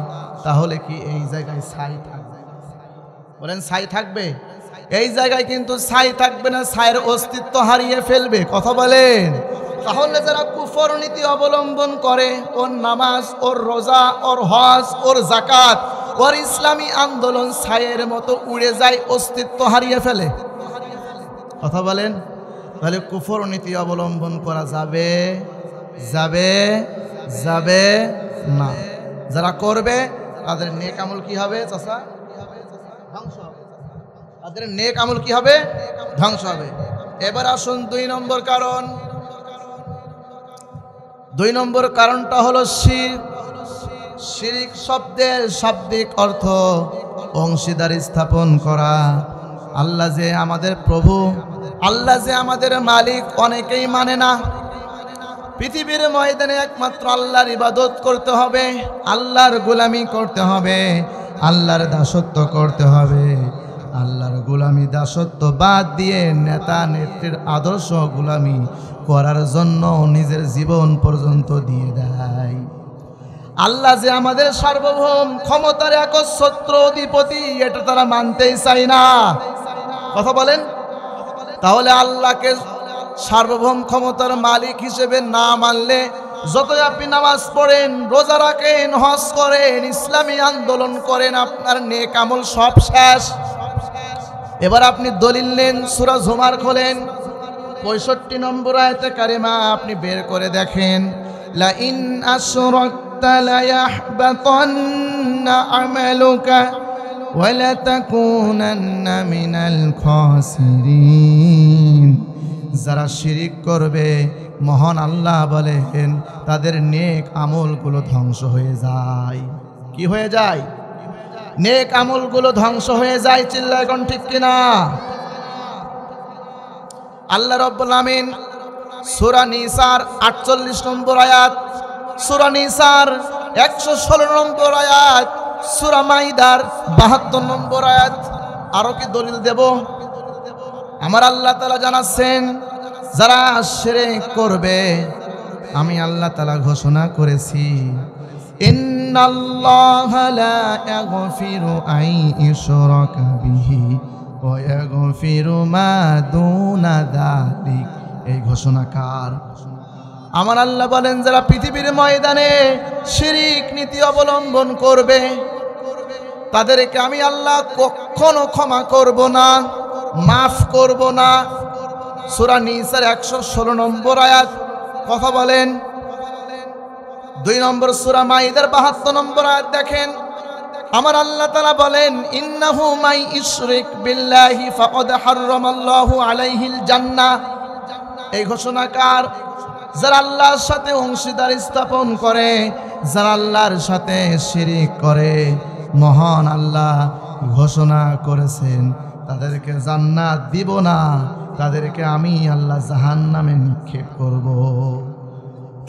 তাহলে কি এই জায়গায় ছাই থাকবে? বলেন ছাই থাকবে? এই জায়গায় কিন্তু ছাই থাকবে না, ছায়ের অস্তিত্ব হারিয়ে ফেলবে। কথা বলেন। তাহলে যারা কুফর নীতি অবলম্বন করে, ওর নামাজ, ওর রোজা, ওর হজ, ওর যাকাত, ওর ইসলামী আন্দোলন ছায়ের মতো উড়ে যায়, অস্তিত্ব হারিয়ে ফেলে। কথা বলেন। তাহলে কুফর নীতি অবলম্বন করা যাবে যাবে যাবে না। যারা করবে তাদের নেক আমল কি হবে? চাচা, ধ্বংস হবে। তাদের নেক আমল কি হবে? ধ্বংস হবে। এবার আসুন 2 নম্বর কারণ। 2 নম্বর কারণটা হলো শিরক। শিরক শব্দের শাব্দিক অর্থ অংশীদারি স্থাপন করা। আল্লাহ যে আমাদের প্রভু, আল্লাহ যে আমাদের মালিক, অনেকেই মানে না। পৃথিবীর ময়দানে একমাত্র আল্লাহর ইবাদত করতে হবে, আল্লাহর গোলামি করতে হবে, আল্লাহর দাসত্ব করতে হবে। আল্লাহর গোলামি দাসত্ব বাদ দিয়ে নেতা নেত্রীর আদর্শ গোলামি করার জন্য নিজের জীবন পর্যন্ত দিয়ে দেয়। আল্লাহ যে আমাদের সার্বভৌম ক্ষমতার একচ্ছত্র অধিপতি, এটা তারা মানতেই চায় না। কথা বলেন। তাহলে আল্লাহকে সার্বভৌম ক্ষমতার মালিক হিসেবে না মানলে, যতই আপনি নামাজ পড়েন, রোজা রাখেন, হজ করেন, ইসলামী আন্দোলন করেন, আপনার নেক আমল সব শেষ। এবার আপনি দলিল নেন, সূরা জুমার খোলেন, 65 নম্বর আয়াতে কারিমা আপনি বের করে দেখেন। লা ইন আশরাকতা লা ইয়াহবাতান্না আমালুকা ওয়া লা তাকুনান্না মিনাল খাসিরিন। যারা শিরিক করবে, মহান আল্লাহ বলেন, তাদের নেক আমলগুলো ধ্বংস হয়ে যায়। কি হয়ে যায়? নেক আমলগুলো ধ্বংস হয়ে যায়। চিল্লায় কোন ঠিক কিনা? আল্লাহ রাব্বুল আমিন সূরা নিসার 48 নম্বর আয়াত, সূরা নিসার 116 নম্বর আয়াত, সূরা মাইদার 72 নম্বর আয়াত। আরো কি দলিল দেব? আমার আল্লাহ তাআলা জানাচ্ছেন, যারা শিরক করবে, আমি আল্লাহ তাআলা ঘোষণা করেছি, ইন্নাল্লাহা লা ইয়াগফিরু আন ইউশরাকা বিহি ওয়া ইয়াগফিরু মা দুনা যালিক। এই ঘোষণাকার আমার আল্লাহ বলেন, যারা পৃথিবীর ময়দানে শিরক নীতি অবলম্বন করবে, তাদেরকে আমি আল্লাহ কখনো ক্ষমা করব না, মাফ করব না। সূরা নিসার 116 নম্বর আয়াত। কথা বলেন। 2 নম্বর সূরা মাইদার 72 নম্বর আয়াত দেখেন, আমার আল্লাহ তাআলা বলেন, ইন্নাহু মাই ইশরিক বিল্লাহি ফাকাদ হারামাল্লাহু আলাইহিল জান্নাহ। এই ঘোষণাকার যারা আল্লাহর সাথে অংশীদার স্থাপন করে, যারা আল্লাহর সাথে শিরিক করে, মহান আল্লাহ ঘোষণা করেছেন তাদেরকে জান্নাত দিব না, তাদেরকে আমি আল্লাহ জাহান্নামে নিক্ষেপ করব।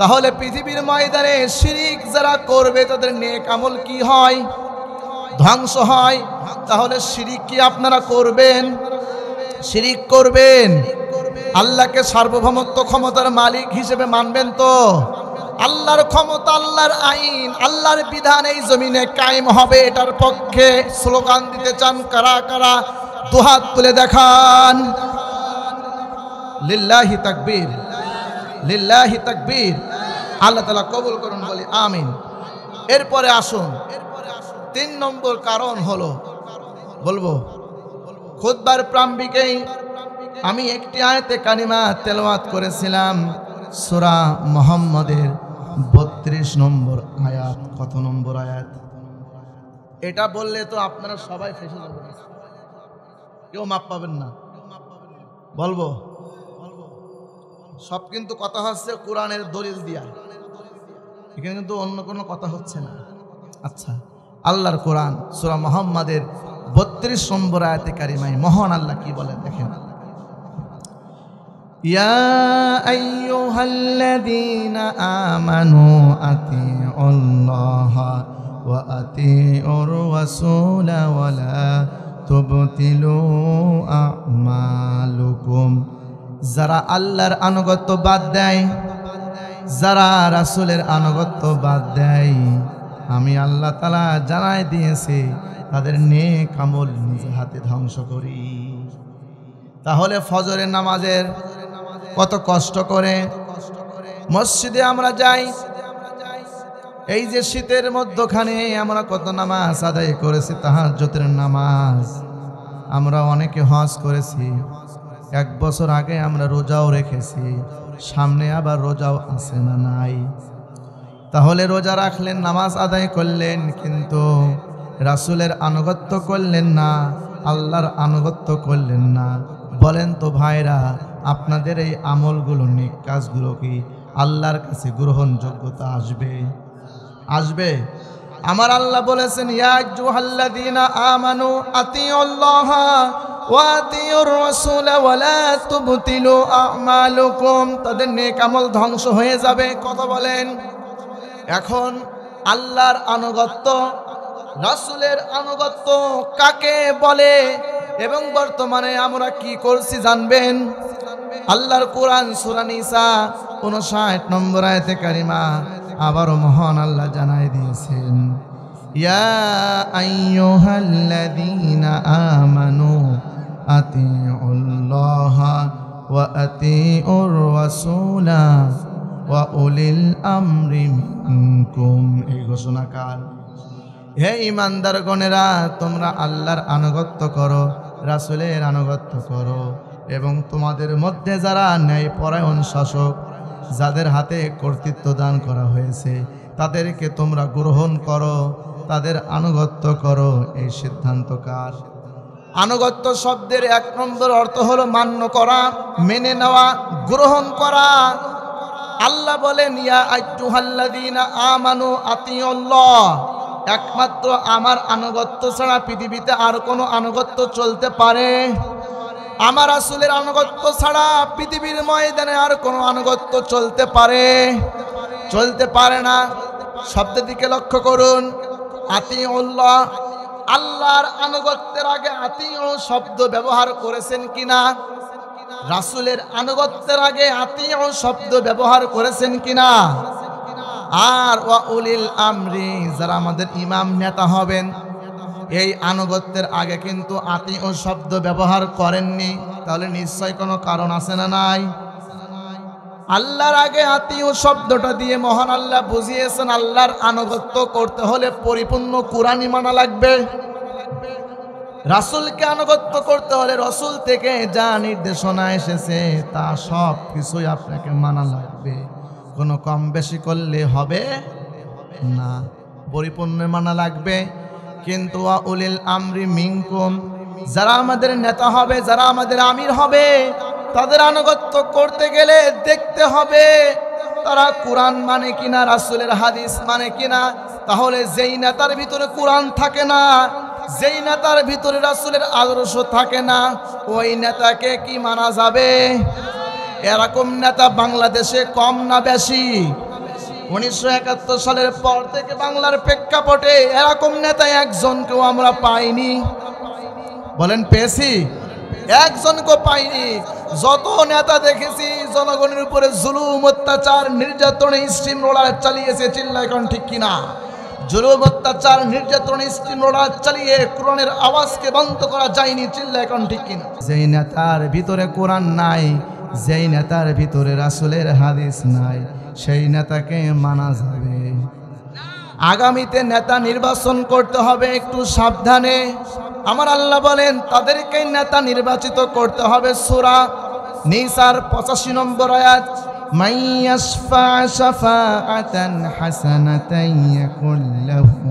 তাহলে পৃথিবীর ময়দানে শিরিক যারা করবে, তাদের নেক আমল কি হয়? ধ্বংস হয়। তাহলে শিরিক কি আপনারা করবেন? শিরিক করবেন? আল্লাহকে সার্বভৌমত্ব ক্ষমতার মালিক হিসেবে মানবেন তো? আল্লাহর ক্ষমতা, আল্লাহর আইন, আল্লাহর বিধান এই জমিনে কায়েম হবে, এটার পক্ষে স্লোগান দিতে চান কারা কারা? দুহাত তুলে দেখান। লিল্লাহি তাকবীর, লিল্লাহি তাকবীর। আল্লাহ তাআলা কবুল করুন, বলি আমিন। এরপরে আসুন 3 নম্বর কারণ হলো, বলবো খুতবার প্রারম্ভিকেই আমি একটি আয়াতে কারিমা তেলাওয়াত করেছিলাম সূরা মুহাম্মাদের 32 নম্বর আয়াত। কত নম্বর আয়াত? এটা বললে তো আপনারা সবাই ফেসে যাবেন, কেউ মাপ পাবেন না। বলবো সব কিন্তু কথা হচ্ছে কোরআনের দলিল দিয়া, এখানে কিন্তু অন্য কোনো কথা হচ্ছে না। আচ্ছা, আল্লাহর কোরআন সূরা মুহাম্মাদের 32 নম্বর আয়াতে কারিমায় মহান আল্লাহ কি বলেন দেখেন। ইয়া আইয়ুহাল্লাযীনা আমানু আতিউল্লাহা ওয়া আতিউর রাসূলা ওয়া লা তুবতিলু আমালুকুম। যারা আল্লাহর আনুগত্য বাদ দেয়, যারা রাসূলের আনুগত্য বাদ দেয়, আমি আল্লাহ তাআলা জানাই দিয়েছি তাদের নেক আমল নিজ হাতে ধ্বংস করি। তাহলে ফজরের নামাজের কত কষ্ট করে মসজিদে আমরা যাই, এই যে শীতের মধ্যখানে আমরা কত নামাজ আদায় করেছি, তাহাজ্জুদের নামাজ। আমরা অনেকে হজ করেছি, 1 বছর আগে আমরা রোজাও রেখেছি, সামনে আবার রোজাও আছে না নাই। তাহলে রোজা রাখলেন, নামাজ আদায় করলেন, কিন্তু রাসূলের আনুগত্য করলেন না, আল্লাহর আনুগত্য করলেন না। বলেন তো ভাইরা, আপনাদের এই আমলগুলো, নেক কাজগুলো কি আল্লাহর কাছে গ্রহণযোগ্যতা আসবে? আসবে? আমার আল্লাহ বলেছেন, ইয়া আইয়ুহাল্লাযীনা আমানু আতিউল্লাহা ওয়া আতিউর রাসূলা ওয়া লা তুবতিলু আমালুকুম। তাদের নেক আমল ধ্বংস হয়ে যাবে। কথা বলেন। এখন আল্লাহর আনুগত্য, রাসূলের আনুগত্য কাকে বলে এবং বর্তমানে আমরা কি করছি জানবেন? আল্লাহর কোরআন সূরা নিসা 59 নম্বর আয়াতে কারিমা আবারও মহান আল্লাহ জানাই দিয়েছেন, ইয়া আইয়ুহাল্লাযীনা আমানু আতিউল্লাহা ওয়া আতিউর রাসূলা ওয়া উলিল আমরি মিনকুম। এই ঘোষণাকার, হে ঈমানদারগণেরা, তোমরা আল্লাহর আনুগত্য করো, রাসূলের আনুগত্য করো, এবং তোমাদের মধ্যে যারা ন্যায়পরায়ণ শাসক, যাদের হাতে কর্তৃত্ব দান করা হয়েছে, তাদেরকে তোমরা গ্রহণ করো, তাদের আনুগত্য করো। এই সিদ্ধান্ত কার? আনুগত্য শব্দের 1 নম্বর অর্থ হলো মান্য করা, মেনে নেওয়া, গ্রহণ করা। আল্লাহ বলেন, ইয়া আইয়ুহাল্লাযীনা আমানু আতিউল্লাহ। একমাত্র আমার আনুগত্য ছাড়া পৃথিবীতে আর কোনো আনুগত্য চলতে পারে? আমার রাসূলের আনুগত্য ছাড়া পৃথিবীর ময়দানে আর কোনো আনুগত্য চলতে পারে? চলতে পারে না। শব্দের দিকে লক্ষ্য করুন। আতিউল্লাহ, আল্লাহর আনুগত্যের আগে আতিউ শব্দ ব্যবহার করেছেন কিনা? রাসূলের আনুগত্যের আগে আতিউ শব্দ ব্যবহার করেছেন কিনা? আর ওয়া উলিল আমরি, যারা আমাদের ইমাম নেতা হবেন, এই আনুগত্যের আগে কিন্তু আতিউ শব্দ ব্যবহার করেননি। তাহলে নিশ্চয় কোনো কারণ আছে না নাই? আল্লাহর আগে আতিউ শব্দটা দিয়ে মহান আল্লাহ বুঝিয়েছেন, আল্লাহর আনুগত্য করতে হলে পরিপূর্ণ কুরআনই মানা লাগবে। রাসূলকে আনুগত্য করতে হলে রাসূল থেকে যা নির্দেশনা এসেছে তা সব কিছুই আপনাকে মানা লাগবে। কোনো কম বেশি করলে হবে না, পরিপূর্ণ মানা লাগবে। কিন্তু ওয়া উলিল আমরি মিনকুম, যারা আমাদের নেতা হবে, যারা আমাদের আমির হবে, তাদের আনুগত্য করতে গেলে দেখতে হবে তারা কোরআন মানে কিনা, রাসূলের হাদিস মানে কিনা। তাহলে যেই নেতার ভিতরে কোরআন থাকে না, যেই নেতার ভিতরে রাসূলের আদর্শ থাকে না, ওই নেতাকে কি মানা যাবে? এরকম নেতা বাংলাদেশে কম না বেশি? 1971 সালের পর থেকে বাংলার প্রেক্ষাপটে এরকম নেতা একজনকেও আমরা পাইনি। বলেন পেয়েছি? একজনকেও পাইনি। যত নেতা দেখেছি জনগণের উপরে জুলুম, অত্যাচার, নির্যাতনে স্টিম রোলার চালিয়েছে। চিল্লায় এখন ঠিক কিনা? জুলুম, অত্যাচার, নির্যাতন, স্টিম রোলার চালিয়ে কোরআনের আওয়াজকে বন্ধ করা যায়নি। চিল্লায় এখন ঠিক কিনা? যেই নেতার ভিতরে কোরআন নাই, যেই নেতার ভিতরে রাসূলের হাদিস নাই, সেই নেতাকে মানা যাবে। আগামীতে নেতা নির্বাচন করতে হবে একটু সাবধানে। আমার আল্লাহ বলেন তাদেরকে নেতা নির্বাচিত করতে হবে। সূরা নিসার 85 নম্বর আয়াত, মাইয়াশফা শাফাআতান হাসানাতান ইয়াকুল লাহু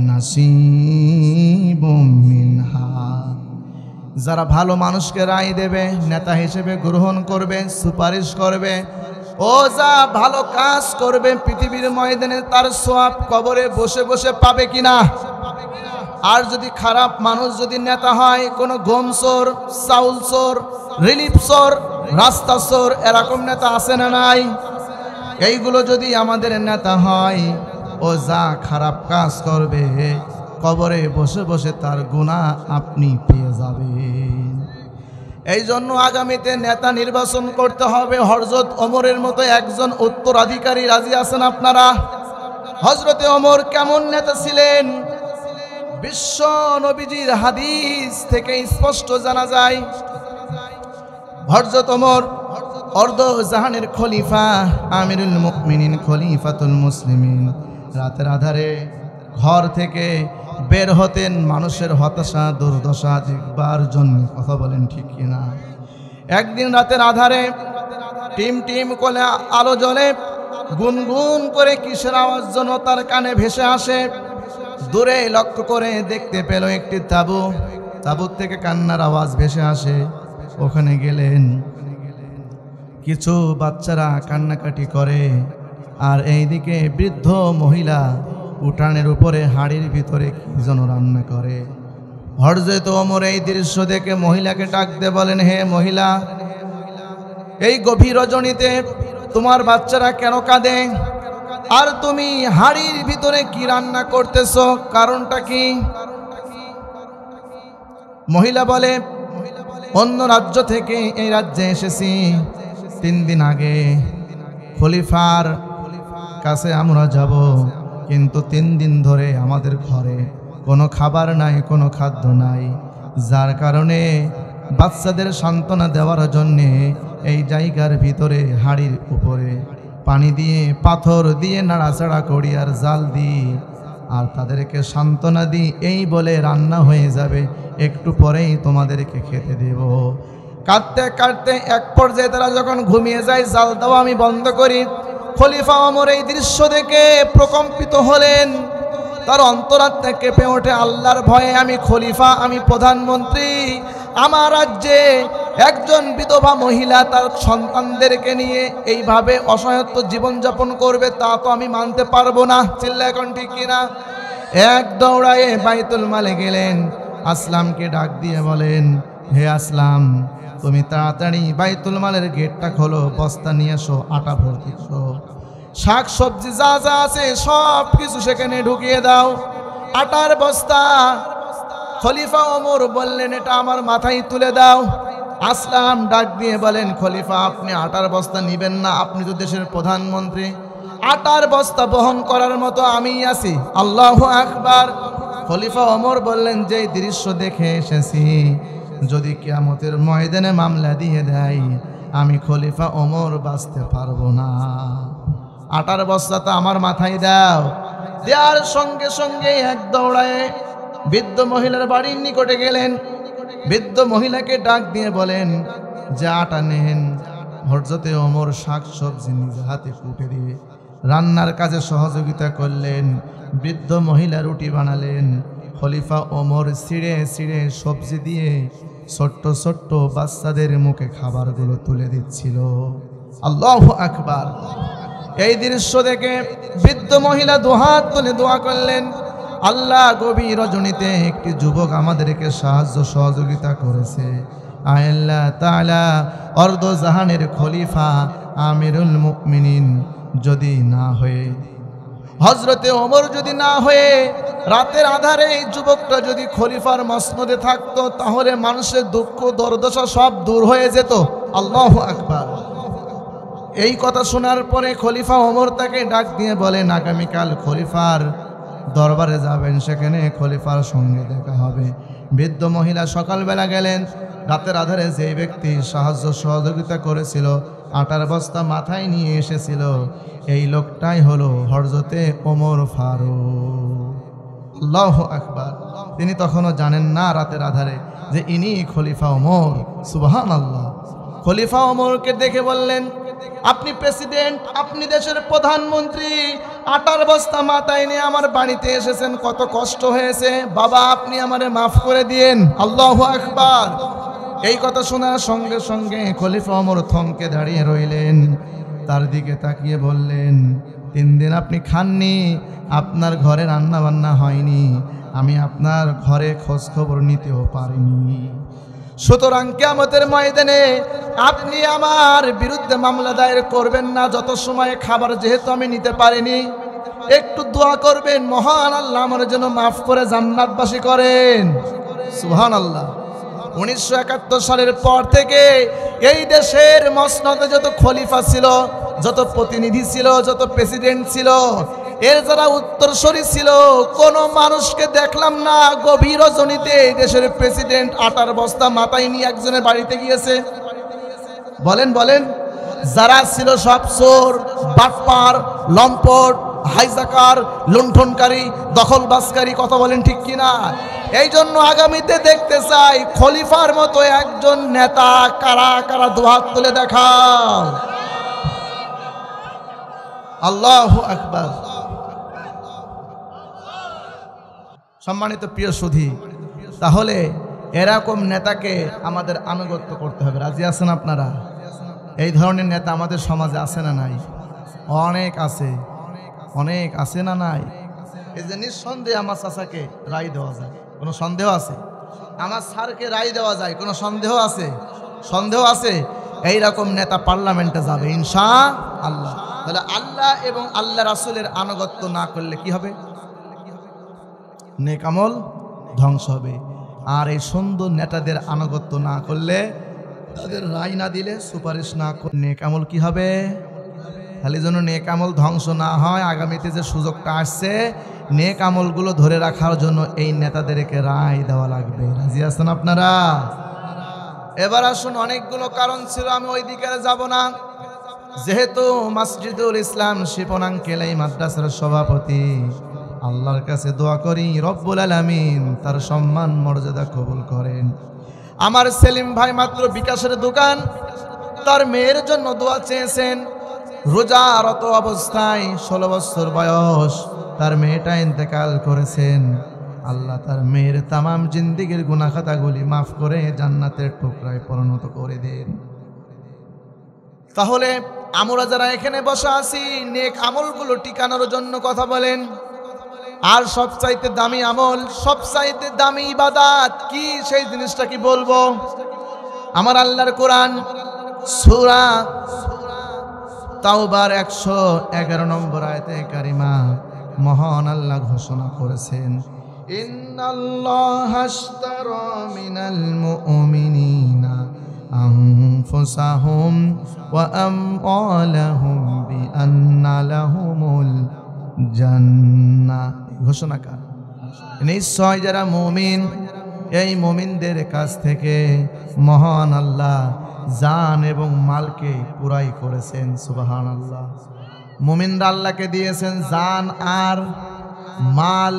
নাসিবুম মিনহা। যারা ভালো মানুষকে রায় দেবে, নেতা হিসেবে গ্রহণ করবে, সুপারিশ করবে, ও যা ভালো কাজ করবে পৃথিবীর ময়দানে তার সওয়াব কবরে বসে বসে পাবে কিনা। আর যদি খারাপ মানুষ যদি নেতা হয়, কোনো গম চোর, চাউল চোর, রিলিফ চোর, রাস্তা চোর, এরকম নেতা আছে না নাই? এইগুলো যদি আমাদের নেতা হয়, ও যা খারাপ কাজ করবে কবরে বসে বসে তার গুনাহ আপনি পেয়ে যাবেন। এই জন্য আগামীতে নেতা নির্বাচন করতে হবে। হযরত ওমরের মতো একজন উত্তরাধিকারী রাজি আছেন আপনারা? হযরতে ওমর কেমন নেতা ছিলেন? বিশ্ব নবীজির হাদিস থেকে স্পষ্ট জানা যায়, হযরত ওমর অর্ধ জাহানের খলিফা, আমিরুল মুমিনিন, খলিফাতুল মুসলিমিন, রাতের আধারে ঘর থেকে বের হতেন মানুষের হতাশা দুর্দশা দেখবার জন্য। কথা বলেন ঠিক কিনা? একদিন রাতের আধারে টিম টিম করে আলো জ্বলে, গুনগুন করে কিসের আওয়াজ যেন তার কানে ভেসে আসে। দূরে লক্ষ্য করে দেখতে পেল একটি তাঁবু, তাঁবুর থেকে কান্নার আওয়াজ ভেসে আসে। ওখানে গেলেন, কিছু বাচ্চারা কান্নাকাটি করে, আর এইদিকে বৃদ্ধ মহিলা উঠানের উপরে হাড়ির ভিতরে কি যেন রান্না করে। হযরত ওমর এই দৃশ্য দেখে মহিলাকে ডাকতে বলেন, হে মহিলা, এই গভীর রজনীতে তোমার বাচ্চারা কেন কাঁদে? আর তুমি হাড়ির ভিতরে কি রান্না করতেছো? কারণটা কি? মহিলা বলে, অন্য রাজ্য থেকে এই রাজ্যে এসেছি 3 দিন আগে। খলিফার কাছে আমরা যাব, কিন্তু 3 দিন ধরে আমাদের ঘরে কোনো খাবার নাই, কোনো খাদ্য নাই, যার কারণে বাচ্চাদের সান্ত্বনা দেওয়ার জন্যে এই জায়গার ভিতরে হাড়ির উপরে পানি দিয়ে পাথর দিয়ে নাড়াচাড়া করি আর জাল দিই, আর তাদেরকে সান্ত্বনা দিই, এই বলে রান্না হয়ে যাবে, একটু পরেই তোমাদেরকে খেতে দেব। কাঁদতে কাঁদতে এক পর্যায়ে তারা যখন ঘুমিয়ে যায়, জাল দেওয়া আমি বন্ধ করি। খলিফা ওমর এই দৃশ্য দেখে প্রকম্পিত হলেন, তার অন্তরাত্মা কেঁপে ওঠে, আল্লাহর ভয়ে আমি খলিফা, আমি প্রধানমন্ত্রী, আমার রাজ্যে একজন বিধবা মহিলা তার সন্তানদেরকে নিয়ে এইভাবে অসহায়ত্ব জীবনযাপন করবে, তা তো আমি মানতে পারবো না। চিল্লা এখন ঠিক কিনা? এক দৌড়ায়ে বাইতুল মালে গেলেন, আসলামকে ডাক দিয়ে বলেন, হে আসলাম, তুমি তাড়াতাড়ি বাইতুল মালের গেটটা খোলো, বস্তা নিয়ে এসো, আটা ভর্তি করো, শাক সবজি যা যা আছে সব কিছু সেখানে ঢুকিয়ে দাও। আটার বস্তা। খলিফা ওমর বললেন, এটা আমার মাথায় তুলে দাও। আসলাম ডাক দিয়ে বলেন, খলিফা, আপনি আটার বস্তা নিবেন না? আপনি তো দেশের প্রধানমন্ত্রী, আটার বস্তা বহন করার মতো আমিই আছি। আল্লাহু আকবার। খলিফা ওমর বললেন, যে দৃশ্য দেখে এসেছি, যদি কিয়ামতের ময়দানে মামলা দিয়ে দেয়, আমি খলিফা ওমর বাঁচতে পারবো না। আটার বস্তাটা আমার মাথায় দাও। দেওয়ার সঙ্গে সঙ্গে এক দৌড়ায় বৃদ্ধ মহিলার বাড়ির নিকটে গেলেন। বৃদ্ধ মহিলাকে ডাক দিয়ে বলেন, যে আটা নেন। হযরতে ওমর শাক সবজি নিজে হাতে কুটে দিয়ে রান্নার কাজে সহযোগিতা করলেন। বৃদ্ধ মহিলা রুটি বানালেন। খলিফা ওমর ছিঁড়ে ছিঁড়ে সবজি দিয়ে ছোট্ট ছোট্ট বাচ্চাদের মুখে খাবারগুলো তুলে দিচ্ছিল। আল্লাহু আকবার। এই দৃশ্য দেখে বৃদ্ধ মহিলা দুহাত তুলে দোয়া করলেন, আল্লাহ, গভীর রজনীতে একটি যুবক আমাদেরকে সাহায্য সহযোগিতা করেছে। আল্লাহ তাআলা অর্ধ জাহানের খলিফা আমিরুল মুমিনিন যদি না হয়ে, হযরতে ওমর যদি না হয়ে, রাতের আধারে এই যুবকটা যদি খলিফার মসনদে থাকতো, তাহলে মানুষের দুঃখ দুর্দশা সব দূর হয়ে যেত। আল্লাহু আকবার। এই কথা শোনার পরে খলিফা ওমর তাকে ডাক দিয়ে বলেন, আগামীকাল খলিফার দরবারে যাবেন, সেখানে খলিফার সঙ্গে দেখা হবে। বৃদ্ধ মহিলা সকালবেলা গেলেন। রাতের আধারে যে ব্যক্তি সাহায্য সহযোগিতা করেছিল, আটার বস্তা মাথায় নিয়ে এসেছিল, এই লোকটাই হলো হযরতে ওমর ফারুক। আল্লাহু আকবার। তিনি তখনও জানেন না রাতের আধারে যে ইনি খলিফা ওমর। সুবহানাল্লাহ। খলিফা ওমরকে দেখে বললেন, আপনি প্রেসিডেন্ট, আপনি দেশের প্রধানমন্ত্রী, আটার বস্তা মাথায় নিয়ে আমার বাড়িতে এসেছেন, কত কষ্ট হয়েছে, বাবা আপনি আমারে মাফ করে দিয়েন। আল্লাহু আকবার। এই কথা শোনার সঙ্গে সঙ্গে খলিফা ওমর থমকে দাঁড়িয়ে রইলেন, তার দিকে তাকিয়ে বললেন, 3 দিন আপনি খাননি, আপনার ঘরে রান্না বান্না হয়নি, আমি আপনার ঘরে খোঁজ খবর নিতেও পারিনি। সুতরাং কিয়ামতের ময়দানে আপনি আমার বিরুদ্ধে মামলা দায়ের করবেন না, যত সময় খাবার যেহেতু আমি নিতে পারিনি। একটু দোয়া করবেন, মহান আল্লাহ আমার জন্য মাফ করে জান্নাতবাসী করেন। সুবহানাল্লাহ। 1971 সালের পর থেকে এই দেশের মসনদে যত খলিফা ছিল, যত প্রতিনিধি ছিল, যত প্রেসিডেন্ট ছিল, এর যারা উত্তরসূরি ছিল, কোন মানুষকে দেখলাম না গভীর রজনীতে এই দেশের প্রেসিডেন্ট আটার বস্তা মাথায় নিয়ে একজনের বাড়িতে গিয়েছে। বলেন বলেন। যারা ছিল সব চোর, বাটপার, লম্পট, হাইজাকার, লুণ্ঠনকারী, দখলবাজকারী। কথা বলেন ঠিক কিনা? এই জন্য আগামীতে দেখতে চাই খলিফার মতো একজন নেতা। কারা কারা দুহাত তুলে দেখাও। আল্লাহু আকবার। সম্মানিত প্রিয় সুধী, তাহলে এরকম নেতাকে আমাদের আনুগত্য করতে হবে। রাজি আছেন আপনারা? এই ধরনের নেতা আমাদের সমাজে আছে না নাই? অনেক আছে, অনেক আছে না নাই? এই যে নিঃসন্দেহে আমার চাচাকে রায় দেওয়া যায়, কোনো সন্দেহ আছে? আমার স্যারকে রায় দেওয়া যায়, কোনো সন্দেহ আছে? সন্দেহ আছে? এইরকম নেতা পার্লামেন্টে যাবে ইনশাআল্লাহ। তাহলে আল্লাহ এবং আল্লাহ রাসূলের আনুগত্য না করলে কি হবে? নেক আমল ধ্বংস হবে। আর এই সুন্দর নেতাদের আনুগত্য না করলে, তাদের রায় না দিলে, সুপারিশ না করলে নেক আমল কি হবে? খালি যেন নেক আমল ধ্বংস না হয়, আগামীতে যে সুযোগটা আসছে নেক আমলগুলো ধরে রাখার জন্য এই নেতাদেরকে রায় দেওয়া লাগবে। রাজি আছেন আপনারা? এবার আসুন, অনেকগুলো কারণ ছিল, আমি ওই দিকে যাব না। যেহেতু মসজিদুল ইসলাম শিপন আঙ্কেল এই মাদ্রাসার সভাপতি, আল্লাহর কাছে দোয়া করি রব্বুল আলামিন তার সম্মান মর্যাদা কবুল করেন। আমার সেলিম ভাই মাত্র বিকাশের দোকান, তার মেয়ের জন্য দোয়া চেয়েছেন। রোজারত অবস্থায় 16 বছর বয়স, তার মেয়েটা ইন্তেকাল করেছেন। আল্লাহ তার মেয়ের তামাম জিন্দেগির গুনাহ খাতাগুলি মাফ করে জান্নাতের টুকরায় পরিণত করে দেন। তাহলে আমরা যারা এখানে বসা আছি, নেক আমলগুলো টিকানোর জন্য কথা বলেন। আর সবচাইতে দামি আমল, সবচাইতে দামি ইবাদত কি, সেই জিনিসটা কি বলবো? আমার আল্লাহর কোরআন সূরা তাওবার 111 নম্বর আয়াতে কারিমা মহান আল্লাহ ঘোষণা করেছেন, ইন্নাল্লাহা আশতারা মিনাল মুমিনিনা আনফুসাহুম ওয়া আমওয়ালাহুম বিআন্না লাহুমুল জান্নাহ। ঘোষণাকার নিশ্চয় যারা মুমিন, এই মুমিনদের কাছ থেকে মহান আল্লাহ জান এবং মালকে পুরাই করেছেন। সুবহানাল্লাহ। মুমিনরা আল্লাহকে দিয়েছেন জান আর মাল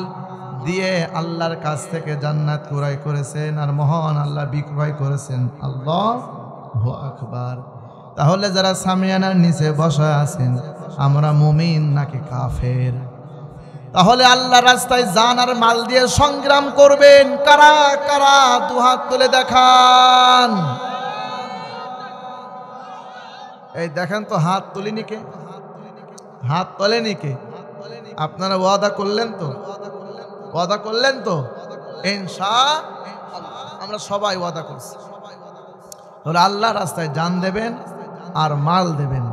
দিয়ে, আল্লাহর কাছ থেকে জান্নাত ক্রয় করেছেন, আর মহান আল্লাহ বিক্রয় করেছেন। আল্লাহু আকবার। তাহলে যারা সামিয়ানার নিচে বসা আছেন, আমরা মুমিন নাকি কাফের? তাহলে আল্লাহ রাস্তায় জান আর মাল দিয়ে সংগ্রাম করবেন কারা কারা? দুহাত তুলে দেখান। এই দেখেন তো, হাত তুলিনি কে? হাত তোলেনি কে? আপনারা ওয়াদা করলেন তো? ওয়াদা করলেন তো? ইনশাআল্লাহ আমরা সবাই ওয়াদা করছি। তাহলে আল্লাহ রাস্তায় জান দেবেন আর মাল দেবেন।